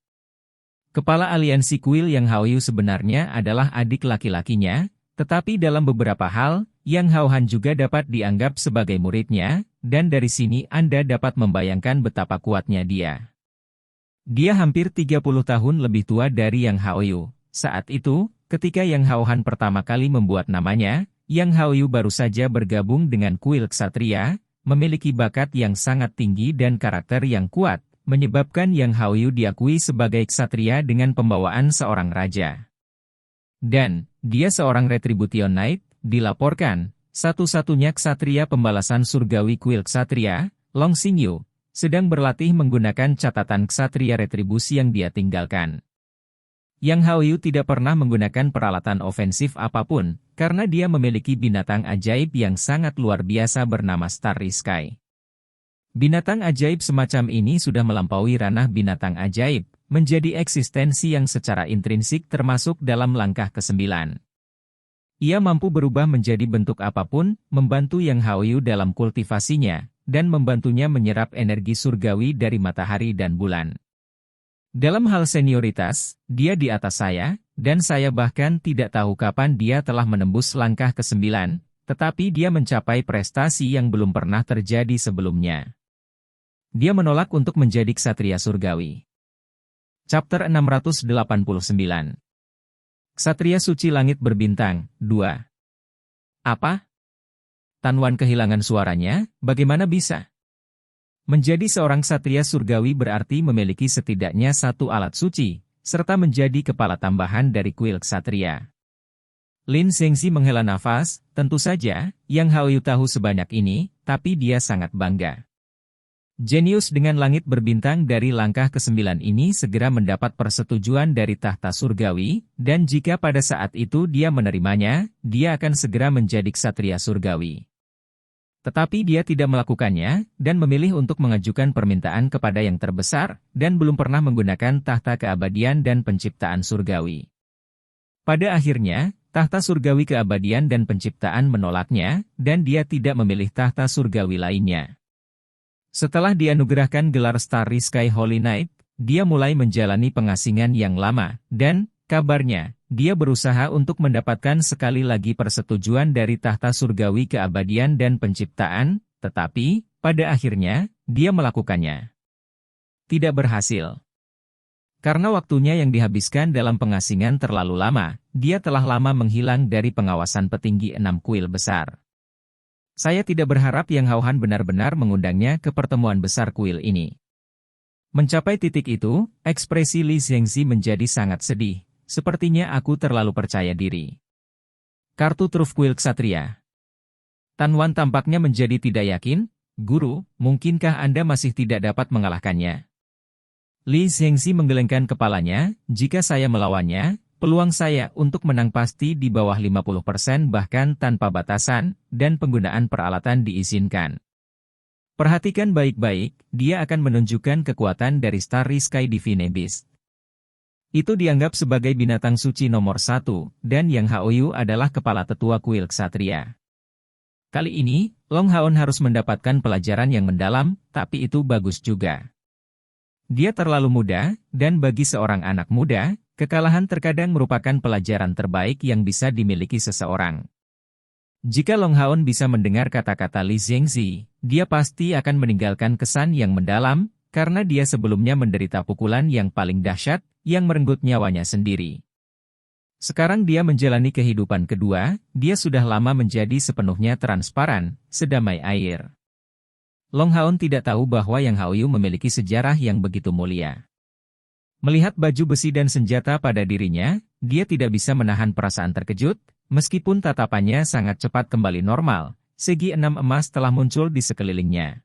Kepala aliansi kuil Yang Haoyu sebenarnya adalah adik laki-lakinya, tetapi dalam beberapa hal, Yang Haohan juga dapat dianggap sebagai muridnya, dan dari sini Anda dapat membayangkan betapa kuatnya dia. Dia hampir 30 tahun lebih tua dari Yang Haoyu. Saat itu, ketika Yang Haohan pertama kali membuat namanya, Yang Haoyu baru saja bergabung dengan kuil ksatria, memiliki bakat yang sangat tinggi dan karakter yang kuat, menyebabkan Yang Haoyu diakui sebagai ksatria dengan pembawaan seorang raja. Dan, dia seorang Retribution Knight, dilaporkan, satu-satunya ksatria pembalasan surgawi kuil ksatria, Long Xingyu, sedang berlatih menggunakan catatan ksatria retribusi yang dia tinggalkan. Yang Haoyu tidak pernah menggunakan peralatan ofensif apapun, karena dia memiliki binatang ajaib yang sangat luar biasa bernama Starry Sky. Binatang ajaib semacam ini sudah melampaui ranah binatang ajaib, menjadi eksistensi yang secara intrinsik termasuk dalam langkah ke-9. Ia mampu berubah menjadi bentuk apapun, membantu Yang Haoyu dalam kultivasinya, dan membantunya menyerap energi surgawi dari matahari dan bulan. Dalam hal senioritas, dia di atas saya, dan saya bahkan tidak tahu kapan dia telah menembus langkah ke-9, tetapi dia mencapai prestasi yang belum pernah terjadi sebelumnya. Dia menolak untuk menjadi ksatria surgawi. Chapter 689. Ksatria Suci Langit Berbintang, 2. Apa? Tan Wan kehilangan suaranya, bagaimana bisa? Menjadi seorang ksatria surgawi berarti memiliki setidaknya satu alat suci, serta menjadi kepala tambahan dari kuil ksatria. Lin Zhengzi menghela nafas, tentu saja, Yang Haoyu tahu sebanyak ini, tapi dia sangat bangga. Jenius dengan langit berbintang dari langkah ke-9 ini segera mendapat persetujuan dari tahta surgawi, dan jika pada saat itu dia menerimanya, dia akan segera menjadi ksatria surgawi. Tetapi dia tidak melakukannya, dan memilih untuk mengajukan permintaan kepada yang terbesar, dan belum pernah menggunakan tahta keabadian dan penciptaan surgawi. Pada akhirnya, tahta surgawi keabadian dan penciptaan menolaknya, dan dia tidak memilih tahta surgawi lainnya. Setelah dianugerahkan gelar Starry Sky Holy Knight, dia mulai menjalani pengasingan yang lama, dan, kabarnya, dia berusaha untuk mendapatkan sekali lagi persetujuan dari tahta surgawi keabadian dan penciptaan, tetapi, pada akhirnya, dia melakukannya. Tidak berhasil. Karena waktunya yang dihabiskan dalam pengasingan terlalu lama, dia telah lama menghilang dari pengawasan petinggi 6 kuil besar. Saya tidak berharap Yang Haohan benar-benar mengundangnya ke pertemuan besar kuil ini. Mencapai titik itu, ekspresi Li Zhengzi menjadi sangat sedih. Sepertinya aku terlalu percaya diri. Kartu truf kuil ksatria. Tan Wan tampaknya menjadi tidak yakin. Guru, mungkinkah Anda masih tidak dapat mengalahkannya? Li Zhengzi menggelengkan kepalanya, jika saya melawannya, peluang saya untuk menang pasti di bawah 50% bahkan tanpa batasan, dan penggunaan peralatan diizinkan. Perhatikan baik-baik, dia akan menunjukkan kekuatan dari Starry Sky Divine Beast. Itu dianggap sebagai binatang suci nomor 1, dan Yang Haoyu adalah kepala tetua kuil ksatria. Kali ini, Long Haon harus mendapatkan pelajaran yang mendalam, tapi itu bagus juga. Dia terlalu muda, dan bagi seorang anak muda, kekalahan terkadang merupakan pelajaran terbaik yang bisa dimiliki seseorang. Jika Long Haon bisa mendengar kata-kata Li Zhengzi, dia pasti akan meninggalkan kesan yang mendalam, karena dia sebelumnya menderita pukulan yang paling dahsyat, yang merenggut nyawanya sendiri. Sekarang dia menjalani kehidupan kedua, dia sudah lama menjadi sepenuhnya transparan, sedamai air. Long Haon tidak tahu bahwa Yang Haoyu memiliki sejarah yang begitu mulia. Melihat baju besi dan senjata pada dirinya, dia tidak bisa menahan perasaan terkejut, meskipun tatapannya sangat cepat kembali normal, segi 6 emas telah muncul di sekelilingnya.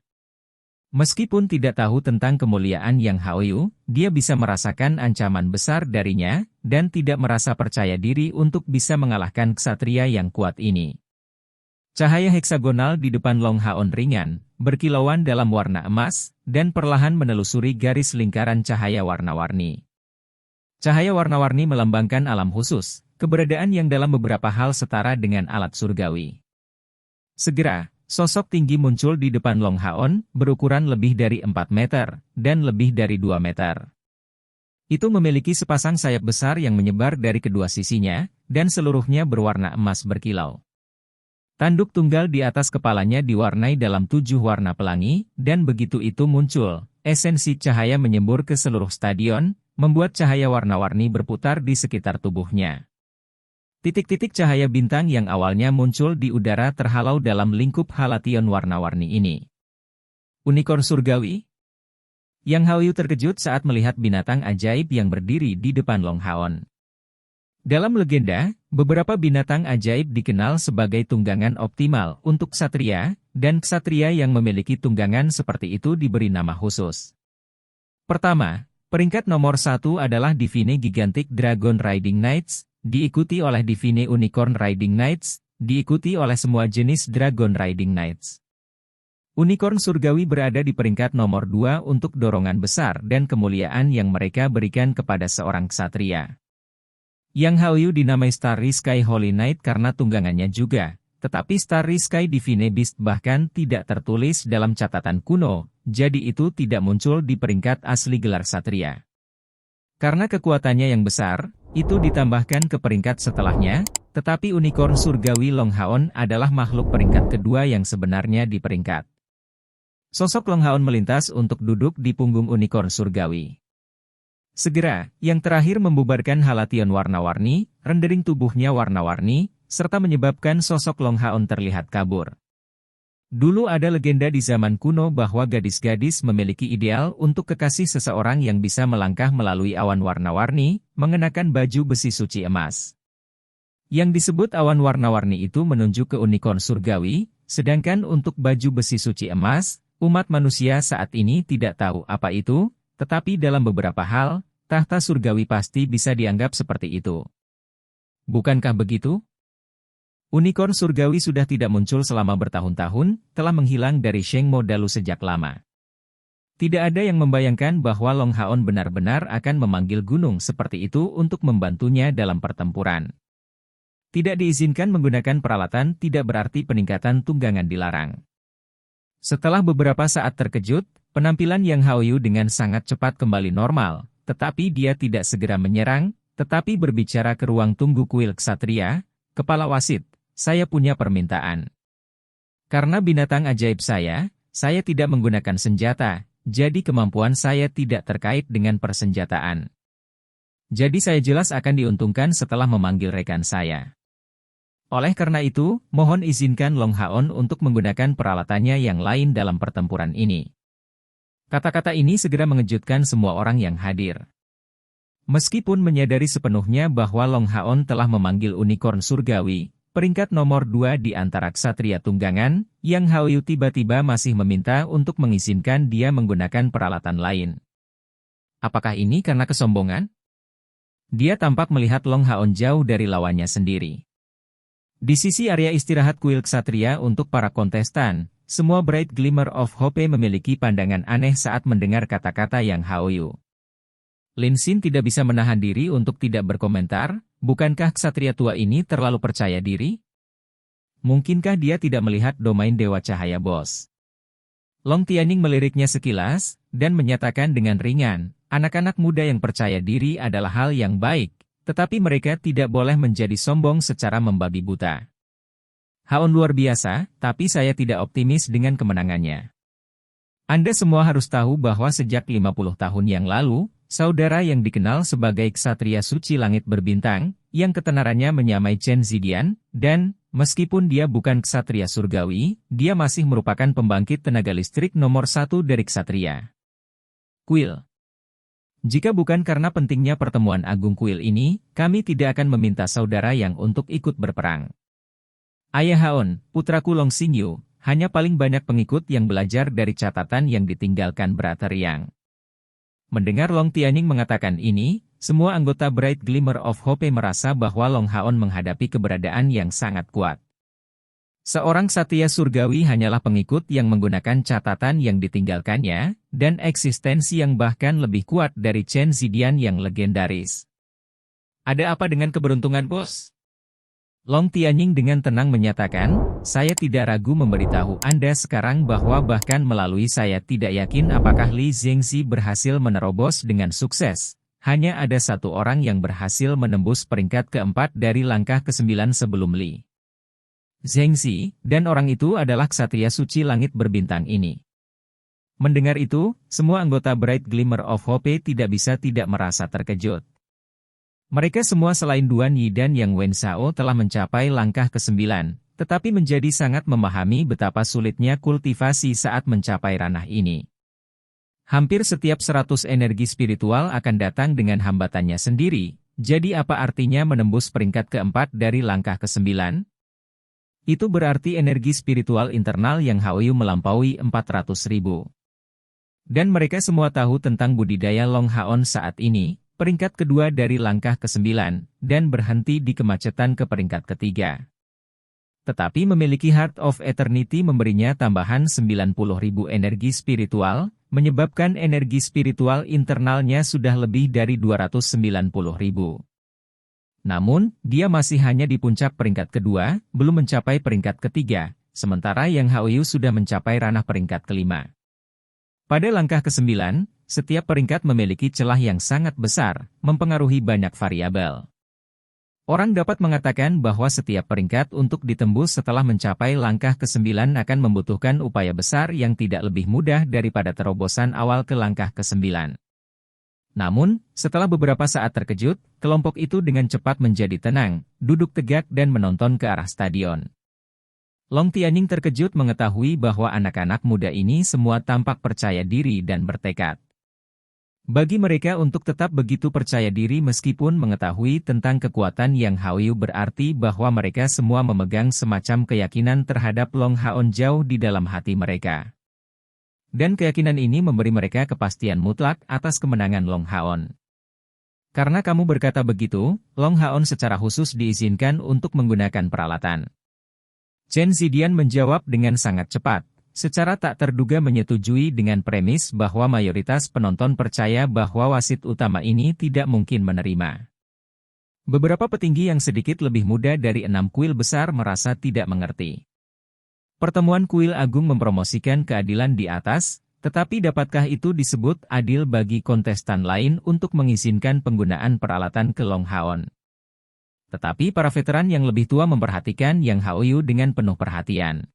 Meskipun tidak tahu tentang kemuliaan Yang Haoyu, dia bisa merasakan ancaman besar darinya, dan tidak merasa percaya diri untuk bisa mengalahkan ksatria yang kuat ini. Cahaya heksagonal di depan Long Haon ringan, berkilauan dalam warna emas, dan perlahan menelusuri garis lingkaran cahaya warna-warni. Cahaya warna-warni melambangkan alam khusus, keberadaan yang dalam beberapa hal setara dengan alat surgawi. Segera, sosok tinggi muncul di depan Long Haon, berukuran lebih dari 4 meter, dan lebih dari 2 meter. Itu memiliki sepasang sayap besar yang menyebar dari kedua sisinya, dan seluruhnya berwarna emas berkilau. Tanduk tunggal di atas kepalanya diwarnai dalam 7 warna pelangi, dan begitu itu muncul, esensi cahaya menyembur ke seluruh stadion, membuat cahaya warna-warni berputar di sekitar tubuhnya. Titik-titik cahaya bintang yang awalnya muncul di udara terhalau dalam lingkup halation warna-warni ini. Unicorn surgawi? Yang Haoyu terkejut saat melihat binatang ajaib yang berdiri di depan Long Haon. Dalam legenda, beberapa binatang ajaib dikenal sebagai tunggangan optimal untuk ksatria, dan ksatria yang memiliki tunggangan seperti itu diberi nama khusus. Pertama, peringkat nomor 1 adalah Divine Gigantic Dragon Riding Knights, diikuti oleh Divine Unicorn Riding Knights, diikuti oleh semua jenis Dragon Riding Knights. Unicorn surgawi berada di peringkat nomor 2 untuk dorongan besar dan kemuliaan yang mereka berikan kepada seorang ksatria. Yang Haoyu dinamai Starry Sky Holy Knight karena tunggangannya juga, tetapi Starry Sky Divine Beast bahkan tidak tertulis dalam catatan kuno, jadi itu tidak muncul di peringkat asli gelar ksatria. Karena kekuatannya yang besar, itu ditambahkan ke peringkat setelahnya, tetapi Unicorn surgawi Long Haon adalah makhluk peringkat kedua yang sebenarnya di peringkat. Sosok Long Haon melintas untuk duduk di punggung Unicorn surgawi. Segera, yang terakhir membubarkan halation warna-warni, rendering tubuhnya warna-warni, serta menyebabkan sosok Long Haon terlihat kabur. Dulu ada legenda di zaman kuno bahwa gadis-gadis memiliki ideal untuk kekasih seseorang yang bisa melangkah melalui awan warna-warni, mengenakan baju besi suci emas. Yang disebut awan warna-warni itu menunjuk ke unicorn surgawi, sedangkan untuk baju besi suci emas, umat manusia saat ini tidak tahu apa itu, tetapi dalam beberapa hal, tahta surgawi pasti bisa dianggap seperti itu. Bukankah begitu? Unicorn surgawi sudah tidak muncul selama bertahun-tahun, telah menghilang dari Shengmo Dalu sejak lama. Tidak ada yang membayangkan bahwa Long Haon benar-benar akan memanggil gunung seperti itu untuk membantunya dalam pertempuran. Tidak diizinkan menggunakan peralatan tidak berarti peningkatan tunggangan dilarang. Setelah beberapa saat terkejut, penampilan Yang Haoyu dengan sangat cepat kembali normal, tetapi dia tidak segera menyerang, tetapi berbicara ke ruang tunggu kuil ksatria, Kepala Wasit, saya punya permintaan. Karena binatang ajaib saya tidak menggunakan senjata, jadi kemampuan saya tidak terkait dengan persenjataan. Jadi saya jelas akan diuntungkan setelah memanggil rekan saya. Oleh karena itu, mohon izinkan Long Haon untuk menggunakan peralatannya yang lain dalam pertempuran ini. Kata-kata ini segera mengejutkan semua orang yang hadir. Meskipun menyadari sepenuhnya bahwa Long Haon telah memanggil unicorn surgawi, peringkat nomor 2 di antara ksatria tunggangan, Yang Haoyu tiba-tiba masih meminta untuk mengizinkan dia menggunakan peralatan lain. Apakah ini karena kesombongan? Dia tampak melihat Long Haon jauh dari lawannya sendiri. Di sisi area istirahat kuil ksatria untuk para kontestan, semua Bright Glimmer of Hope memiliki pandangan aneh saat mendengar kata-kata Yang Haoyu. Lin Xin tidak bisa menahan diri untuk tidak berkomentar, bukankah ksatria tua ini terlalu percaya diri? Mungkinkah dia tidak melihat domain Dewa Cahaya Bos? Long Tianning meliriknya sekilas, dan menyatakan dengan ringan, anak-anak muda yang percaya diri adalah hal yang baik, tetapi mereka tidak boleh menjadi sombong secara membabi buta. Haon luar biasa, tapi saya tidak optimis dengan kemenangannya. Anda semua harus tahu bahwa sejak 50 tahun yang lalu, saudara yang dikenal sebagai ksatria suci langit berbintang, yang ketenarannya menyamai Chen Zidian, dan, meskipun dia bukan ksatria surgawi, dia masih merupakan pembangkit tenaga listrik nomor 1 dari ksatria. Kuil. Jika bukan karena pentingnya pertemuan agung kuil ini, kami tidak akan meminta saudara yang untuk ikut berperang. Ayah Haon, putraku Long Xingyu, hanya paling banyak pengikut yang belajar dari catatan yang ditinggalkan Brother Yang. Mendengar Long Tianying mengatakan ini, semua anggota Bright Glimmer of Hope merasa bahwa Long Haon menghadapi keberadaan yang sangat kuat. Seorang satria surgawi hanyalah pengikut yang menggunakan catatan yang ditinggalkannya, dan eksistensi yang bahkan lebih kuat dari Chen Zidian yang legendaris. Ada apa dengan keberuntungan, bos? Long Tianying dengan tenang menyatakan, saya tidak ragu memberitahu Anda sekarang bahwa bahkan melalui saya tidak yakin apakah Li Zhengxi berhasil menerobos dengan sukses. Hanya ada satu orang yang berhasil menembus peringkat keempat dari langkah ke-9 sebelum Li Zhengxi, dan orang itu adalah ksatria suci langit berbintang ini. Mendengar itu, semua anggota Bright Glimmer of Hope tidak bisa tidak merasa terkejut. Mereka semua selain Duan Yi dan Yang Wenshao telah mencapai langkah ke-9, tetapi menjadi sangat memahami betapa sulitnya kultivasi saat mencapai ranah ini. Hampir setiap 100 energi spiritual akan datang dengan hambatannya sendiri, jadi apa artinya menembus peringkat keempat dari langkah ke-9? Itu berarti energi spiritual internal yang Haoyu melampaui 400.000. Dan mereka semua tahu tentang budidaya Long Haon saat ini, peringkat kedua dari langkah ke-9, dan berhenti di kemacetan ke peringkat ketiga. Tetapi memiliki Heart of Eternity memberinya tambahan 90.000 energi spiritual, menyebabkan energi spiritual internalnya sudah lebih dari 290.000. Namun, dia masih hanya di puncak peringkat kedua, belum mencapai peringkat ketiga, sementara Yang Haoyu sudah mencapai ranah peringkat kelima. Pada langkah ke-9, setiap peringkat memiliki celah yang sangat besar, mempengaruhi banyak variabel. Orang dapat mengatakan bahwa setiap peringkat untuk ditembus setelah mencapai langkah ke-9 akan membutuhkan upaya besar yang tidak lebih mudah daripada terobosan awal ke langkah ke-9. Namun, setelah beberapa saat terkejut, kelompok itu dengan cepat menjadi tenang, duduk tegak dan menonton ke arah stadion. Long Tianying terkejut mengetahui bahwa anak-anak muda ini semua tampak percaya diri dan bertekad. Bagi mereka untuk tetap begitu percaya diri meskipun mengetahui tentang kekuatan Yang Haoyu berarti bahwa mereka semua memegang semacam keyakinan terhadap Long Haon jauh di dalam hati mereka. Dan keyakinan ini memberi mereka kepastian mutlak atas kemenangan Long Haon. Karena kamu berkata begitu, Long Haon secara khusus diizinkan untuk menggunakan peralatan. Chen Zidian menjawab dengan sangat cepat, secara tak terduga menyetujui dengan premis bahwa mayoritas penonton percaya bahwa wasit utama ini tidak mungkin menerima. Beberapa petinggi yang sedikit lebih muda dari 6 kuil besar merasa tidak mengerti. Pertemuan kuil agung mempromosikan keadilan di atas, tetapi dapatkah itu disebut adil bagi kontestan lain untuk mengizinkan penggunaan peralatan ke Long Haon? Tetapi para veteran yang lebih tua memperhatikan Yang Haoyu dengan penuh perhatian.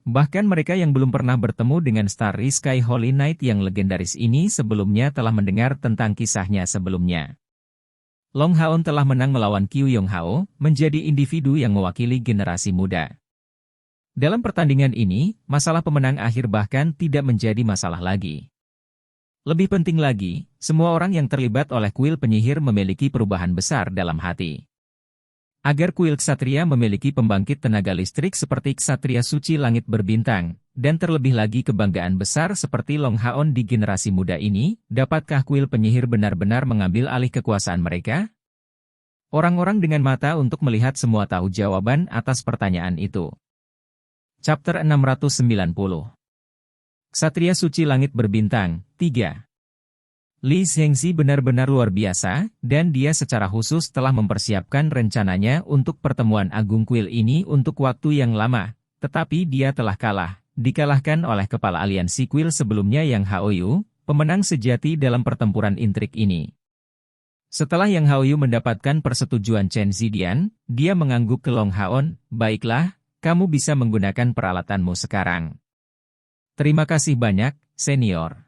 Bahkan mereka yang belum pernah bertemu dengan Starry Sky Holy Knight yang legendaris ini sebelumnya telah mendengar tentang kisahnya sebelumnya. Long Haon telah menang melawan Qiu Yonghao, menjadi individu yang mewakili generasi muda. Dalam pertandingan ini, masalah pemenang akhir bahkan tidak menjadi masalah lagi. Lebih penting lagi, semua orang yang terlibat oleh kuil penyihir memiliki perubahan besar dalam hati. Agar kuil ksatria memiliki pembangkit tenaga listrik seperti ksatria suci langit berbintang, dan terlebih lagi kebanggaan besar seperti Long Haon di generasi muda ini, dapatkah kuil penyihir benar-benar mengambil alih kekuasaan mereka? Orang-orang dengan mata untuk melihat semua tahu jawaban atas pertanyaan itu. Chapter 690. Ksatria Suci Langit Berbintang, 3. Li Zhengxi benar-benar luar biasa, dan dia secara khusus telah mempersiapkan rencananya untuk pertemuan agung kuil ini untuk waktu yang lama, tetapi dia telah kalah, dikalahkan oleh kepala aliansi kuil sebelumnya Yang Haoyu, pemenang sejati dalam pertempuran intrik ini. Setelah Yang Haoyu mendapatkan persetujuan Chen Zidian, dia mengangguk ke Long Haon, baiklah, kamu bisa menggunakan peralatanmu sekarang. Terima kasih banyak, senior.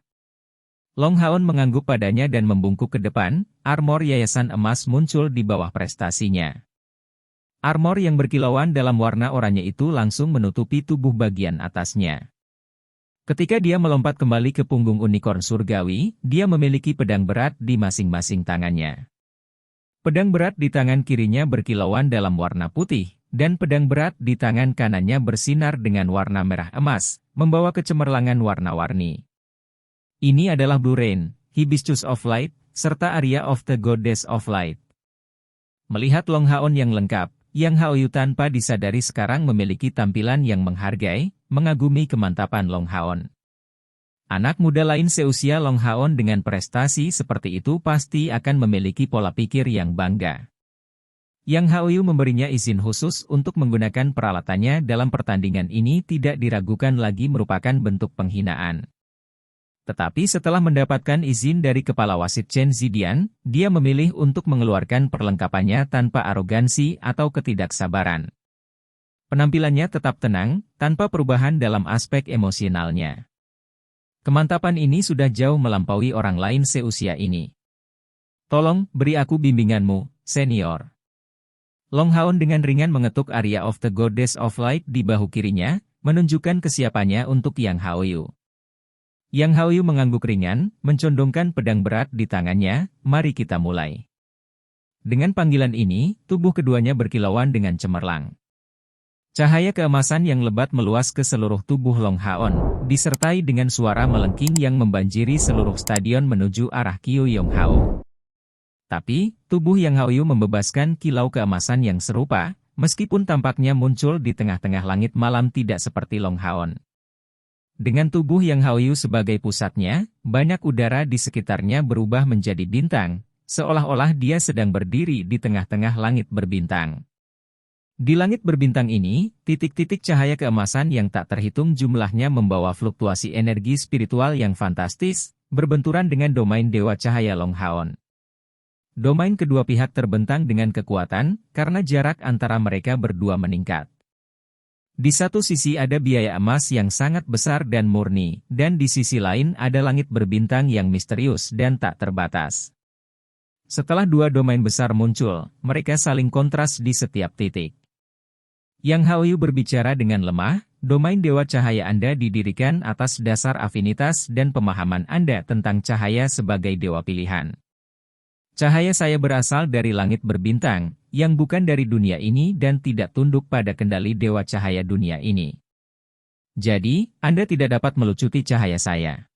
Long Haon mengangguk padanya dan membungkuk ke depan, armor yayasan emas muncul di bawah prestasinya. Armor yang berkilauan dalam warna oranye itu langsung menutupi tubuh bagian atasnya. Ketika dia melompat kembali ke punggung unicorn surgawi, dia memiliki pedang berat di masing-masing tangannya. Pedang berat di tangan kirinya berkilauan dalam warna putih, dan pedang berat di tangan kanannya bersinar dengan warna merah emas, membawa kecemerlangan warna-warni. Ini adalah Blue Rain, Hibiscus of Light, serta Aria of the Goddess of Light. Melihat Long Haon yang lengkap, Yang Haoyu tanpa disadari sekarang memiliki tampilan yang menghargai, mengagumi kemantapan Long Haon. Anak muda lain seusia Long Haon dengan prestasi seperti itu pasti akan memiliki pola pikir yang bangga. Yang Haoyu memberinya izin khusus untuk menggunakan peralatannya dalam pertandingan ini tidak diragukan lagi merupakan bentuk penghinaan. Tetapi setelah mendapatkan izin dari kepala wasit Chen Zidian, dia memilih untuk mengeluarkan perlengkapannya tanpa arogansi atau ketidaksabaran. Penampilannya tetap tenang, tanpa perubahan dalam aspek emosionalnya. Kemantapan ini sudah jauh melampaui orang lain seusia ini. Tolong, beri aku bimbinganmu, senior. Long Haon dengan ringan mengetuk Aria of the Goddess of Light di bahu kirinya, menunjukkan kesiapannya untuk Yang Haoyu. Yang Haoyu mengangguk ringan, mencondongkan pedang berat di tangannya, mari kita mulai. Dengan panggilan ini, tubuh keduanya berkilauan dengan cemerlang. Cahaya keemasan yang lebat meluas ke seluruh tubuh Long Haon, disertai dengan suara melengking yang membanjiri seluruh stadion menuju arah Qiu Yonghao. Tapi, tubuh Yang Haoyu membebaskan kilau keemasan yang serupa, meskipun tampaknya muncul di tengah-tengah langit malam tidak seperti Long Haon. Dengan tubuh Yang Haoyu sebagai pusatnya, banyak udara di sekitarnya berubah menjadi bintang, seolah-olah dia sedang berdiri di tengah-tengah langit berbintang. Di langit berbintang ini, titik-titik cahaya keemasan yang tak terhitung jumlahnya membawa fluktuasi energi spiritual yang fantastis, berbenturan dengan domain Dewa Cahaya Long Haon. Domain kedua pihak terbentang dengan kekuatan, karena jarak antara mereka berdua meningkat. Di satu sisi ada biaya emas yang sangat besar dan murni, dan di sisi lain ada langit berbintang yang misterius dan tak terbatas. Setelah dua domain besar muncul, mereka saling kontras di setiap titik. Yang Haoyu berbicara dengan lemah, domain Dewa Cahaya Anda didirikan atas dasar afinitas dan pemahaman Anda tentang cahaya sebagai dewa pilihan. Cahaya saya berasal dari langit berbintang, yang bukan dari dunia ini dan tidak tunduk pada kendali Dewa Cahaya dunia ini. Jadi, Anda tidak dapat melucuti cahaya saya.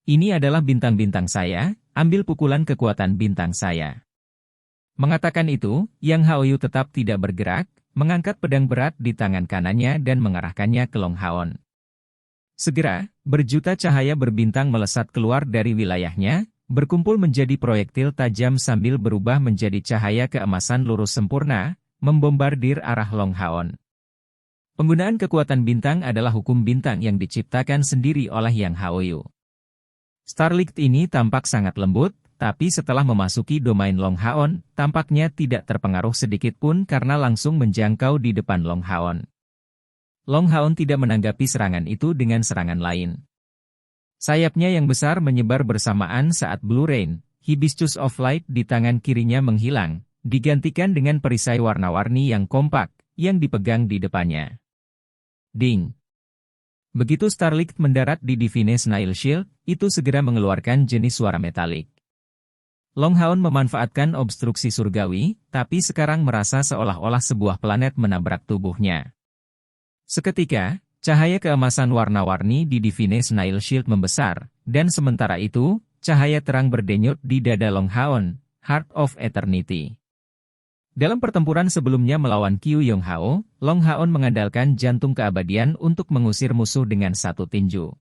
Ini adalah bintang-bintang saya, ambil pukulan kekuatan bintang saya. Mengatakan itu, Yang Haoyu tetap tidak bergerak, mengangkat pedang berat di tangan kanannya dan mengarahkannya ke Long Haon. Segera, berjuta cahaya berbintang melesat keluar dari wilayahnya, berkumpul menjadi proyektil tajam sambil berubah menjadi cahaya keemasan lurus sempurna, membombardir arah Long Haon. Penggunaan kekuatan bintang adalah hukum bintang yang diciptakan sendiri oleh Yang Haoyu. Starlight ini tampak sangat lembut, tapi setelah memasuki domain Long Haon, tampaknya tidak terpengaruh sedikit pun karena langsung menjangkau di depan Long Haon. Long Haon tidak menanggapi serangan itu dengan serangan lain. Sayapnya yang besar menyebar bersamaan saat Blue Rain, Hibiscus of Light di tangan kirinya menghilang, digantikan dengan perisai warna-warni yang kompak, yang dipegang di depannya. Ding! Begitu Starlight mendarat di Divine Snail Shield, itu segera mengeluarkan jenis suara metalik. Long Haon memanfaatkan obstruksi surgawi, tapi sekarang merasa seolah-olah sebuah planet menabrak tubuhnya. Seketika, cahaya keemasan warna-warni di Divine Snail Shield membesar, dan sementara itu, cahaya terang berdenyut di dada Long Haon, Heart of Eternity. Dalam pertempuran sebelumnya melawan Qiu Yonghao, Long Haon mengandalkan jantung keabadian untuk mengusir musuh dengan satu tinju.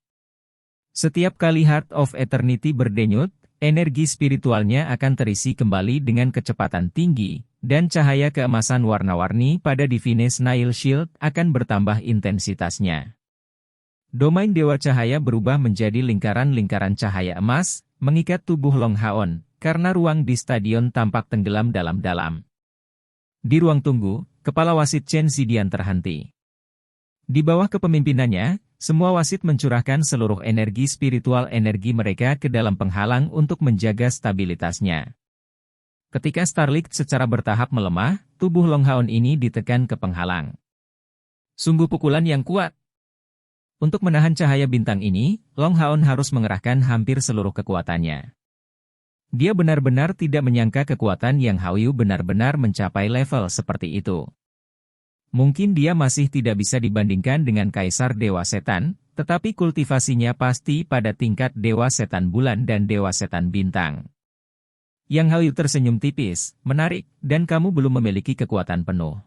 Setiap kali Heart of Eternity berdenyut, energi spiritualnya akan terisi kembali dengan kecepatan tinggi, dan cahaya keemasan warna-warni pada Divine Snail Shield akan bertambah intensitasnya. Domain Dewa Cahaya berubah menjadi lingkaran-lingkaran cahaya emas, mengikat tubuh Long Haon, karena ruang di stadion tampak tenggelam dalam-dalam. Di ruang tunggu, kepala wasit Chen Zidian terhenti. Di bawah kepemimpinannya, semua wasit mencurahkan seluruh energi spiritual energi mereka ke dalam penghalang untuk menjaga stabilitasnya. Ketika Starlight secara bertahap melemah, tubuh Long Haon ini ditekan ke penghalang. Sungguh pukulan yang kuat. Untuk menahan cahaya bintang ini, Long Haon harus mengerahkan hampir seluruh kekuatannya. Dia benar-benar tidak menyangka kekuatan Yang Haoyu benar-benar mencapai level seperti itu. Mungkin dia masih tidak bisa dibandingkan dengan Kaisar Dewa Setan, tetapi kultivasinya pasti pada tingkat Dewa Setan Bulan dan Dewa Setan Bintang. Yang Haoyu tersenyum tipis, menarik, dan kamu belum memiliki kekuatan penuh.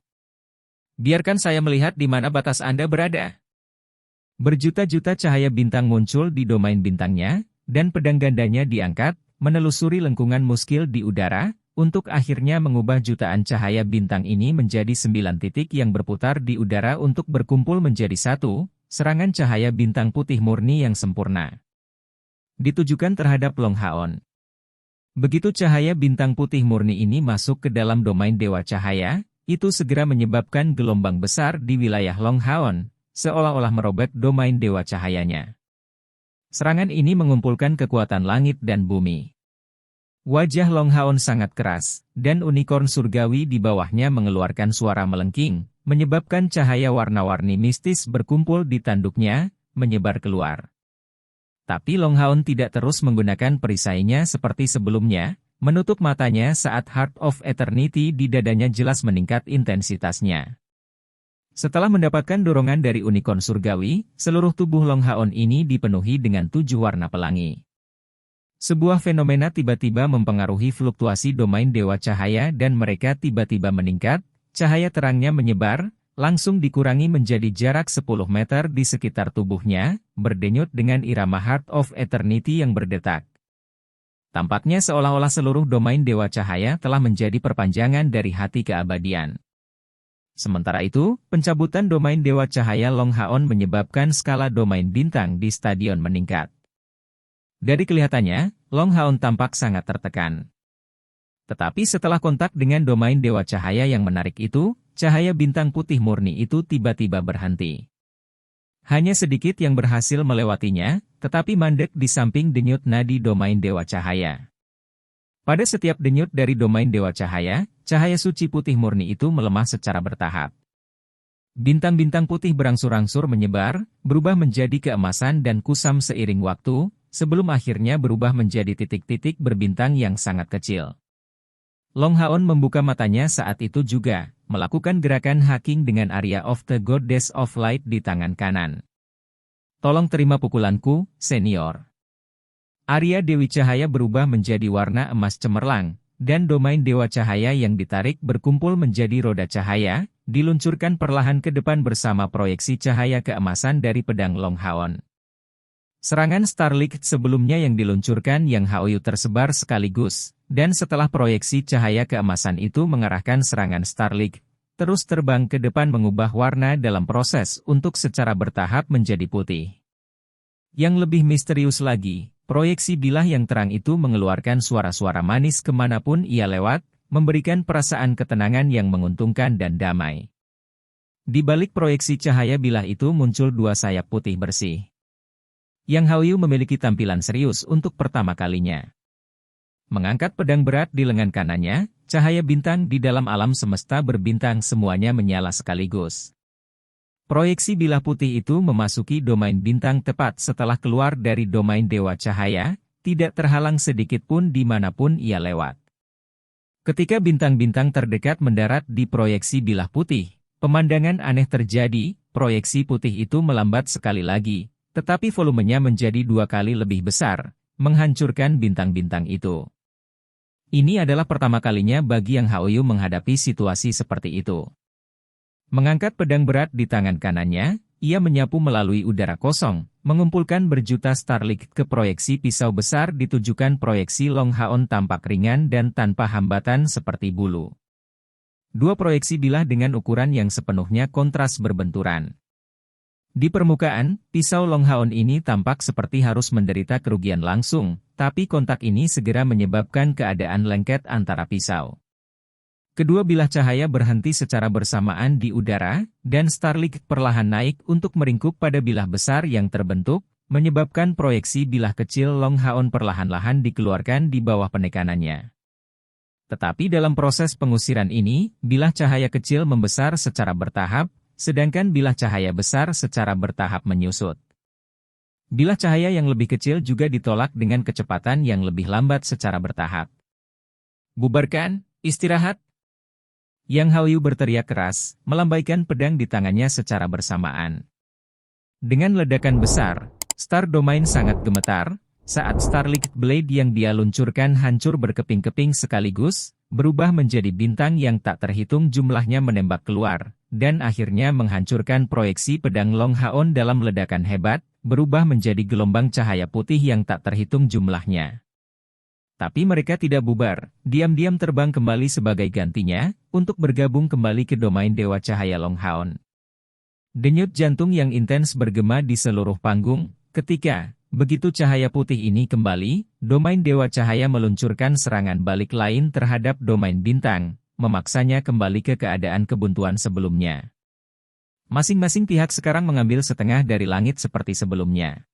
Biarkan saya melihat di mana batas Anda berada. Berjuta-juta cahaya bintang muncul di domain bintangnya, dan pedang gandanya diangkat, menelusuri lengkungan muskil di udara, untuk akhirnya mengubah jutaan cahaya bintang ini menjadi 9 titik yang berputar di udara untuk berkumpul menjadi satu, serangan cahaya bintang putih murni yang sempurna. Ditujukan terhadap Long Haon. Begitu cahaya bintang putih murni ini masuk ke dalam domain Dewa Cahaya, itu segera menyebabkan gelombang besar di wilayah Long Haon, seolah-olah merobek domain Dewa Cahayanya. Serangan ini mengumpulkan kekuatan langit dan bumi. Wajah Long Haon sangat keras, dan unikorn surgawi di bawahnya mengeluarkan suara melengking, menyebabkan cahaya warna-warni mistis berkumpul di tanduknya, menyebar keluar. Tapi Long Haon tidak terus menggunakan perisainya seperti sebelumnya, menutup matanya saat Heart of Eternity di dadanya jelas meningkat intensitasnya. Setelah mendapatkan dorongan dari unikorn surgawi, seluruh tubuh Long Haon ini dipenuhi dengan 7 warna pelangi. Sebuah fenomena tiba-tiba mempengaruhi fluktuasi domain Dewa Cahaya dan mereka tiba-tiba meningkat, cahaya terangnya menyebar, langsung dikurangi menjadi jarak 10 meter di sekitar tubuhnya, berdenyut dengan irama Heart of Eternity yang berdetak. Tampaknya seolah-olah seluruh domain Dewa Cahaya telah menjadi perpanjangan dari hati keabadian. Sementara itu, pencabutan domain Dewa Cahaya Long Haon menyebabkan skala domain bintang di stadion meningkat. Dari kelihatannya, Long Haon tampak sangat tertekan. Tetapi setelah kontak dengan domain Dewa Cahaya yang menarik itu, cahaya bintang putih murni itu tiba-tiba berhenti. Hanya sedikit yang berhasil melewatinya, tetapi mandek di samping denyut nadi domain Dewa Cahaya. Pada setiap denyut dari domain Dewa Cahaya, cahaya suci putih murni itu melemah secara bertahap. Bintang-bintang putih berangsur-angsur menyebar, berubah menjadi keemasan dan kusam seiring waktu, sebelum akhirnya berubah menjadi titik-titik berbintang yang sangat kecil. Long Haon membuka matanya saat itu juga, melakukan gerakan hacking dengan Area of the Goddess of Light di tangan kanan. Tolong terima pukulanku, senior. Area Dewi Cahaya berubah menjadi warna emas cemerlang, dan domain Dewa Cahaya yang ditarik berkumpul menjadi roda cahaya, diluncurkan perlahan ke depan bersama proyeksi cahaya keemasan dari pedang Long Haon. Serangan Starlight sebelumnya yang diluncurkan Yang Haoyu tersebar sekaligus, dan setelah proyeksi cahaya keemasan itu mengarahkan serangan Starlight, terus terbang ke depan mengubah warna dalam proses untuk secara bertahap menjadi putih. Yang lebih misterius lagi, proyeksi bilah yang terang itu mengeluarkan suara-suara manis kemanapun ia lewat, memberikan perasaan ketenangan yang menguntungkan dan damai. Di balik proyeksi cahaya bilah itu muncul 2 sayap putih bersih. Yang Haoyu memiliki tampilan serius untuk pertama kalinya. Mengangkat pedang berat di lengan kanannya, cahaya bintang di dalam alam semesta berbintang semuanya menyala sekaligus. Proyeksi bilah putih itu memasuki domain bintang tepat setelah keluar dari domain Dewa Cahaya, tidak terhalang sedikit pun dimanapun ia lewat. Ketika bintang-bintang terdekat mendarat di proyeksi bilah putih, pemandangan aneh terjadi, proyeksi putih itu melambat sekali lagi, tetapi volumenya menjadi 2 kali lebih besar, menghancurkan bintang-bintang itu. Ini adalah pertama kalinya bagi Yang Haoyu menghadapi situasi seperti itu. Mengangkat pedang berat di tangan kanannya, ia menyapu melalui udara kosong, mengumpulkan berjuta Starlight ke proyeksi pisau besar ditujukan proyeksi Long Haon tampak ringan dan tanpa hambatan seperti bulu. 2 proyeksi bilah dengan ukuran yang sepenuhnya kontras berbenturan. Di permukaan, pisau Long Haon ini tampak seperti harus menderita kerugian langsung, tapi kontak ini segera menyebabkan keadaan lengket antara pisau. Kedua bilah cahaya berhenti secara bersamaan di udara, dan Starlight perlahan naik untuk meringkuk pada bilah besar yang terbentuk, menyebabkan proyeksi bilah kecil Long Haon perlahan-lahan dikeluarkan di bawah penekanannya. Tetapi dalam proses pengusiran ini, bilah cahaya kecil membesar secara bertahap, sedangkan bilah cahaya besar secara bertahap menyusut. Bilah cahaya yang lebih kecil juga ditolak dengan kecepatan yang lebih lambat secara bertahap. "Bubarkan, istirahat!" Yang Hallyu berteriak keras, melambaikan pedang di tangannya secara bersamaan. Dengan ledakan besar, Star Domain sangat gemetar, saat Starlight Blade yang dia luncurkan hancur berkeping-keping sekaligus, berubah menjadi bintang yang tak terhitung jumlahnya menembak keluar, dan akhirnya menghancurkan proyeksi pedang Long Haon dalam ledakan hebat, berubah menjadi gelombang cahaya putih yang tak terhitung jumlahnya. Tapi mereka tidak bubar, diam-diam terbang kembali sebagai gantinya, untuk bergabung kembali ke domain Dewa Cahaya Long Haon. Denyut jantung yang intens bergema di seluruh panggung, ketika begitu cahaya putih ini kembali, domain Dewa Cahaya meluncurkan serangan balik lain terhadap domain bintang, memaksanya kembali ke keadaan kebuntuan sebelumnya. Masing-masing pihak sekarang mengambil setengah dari langit seperti sebelumnya.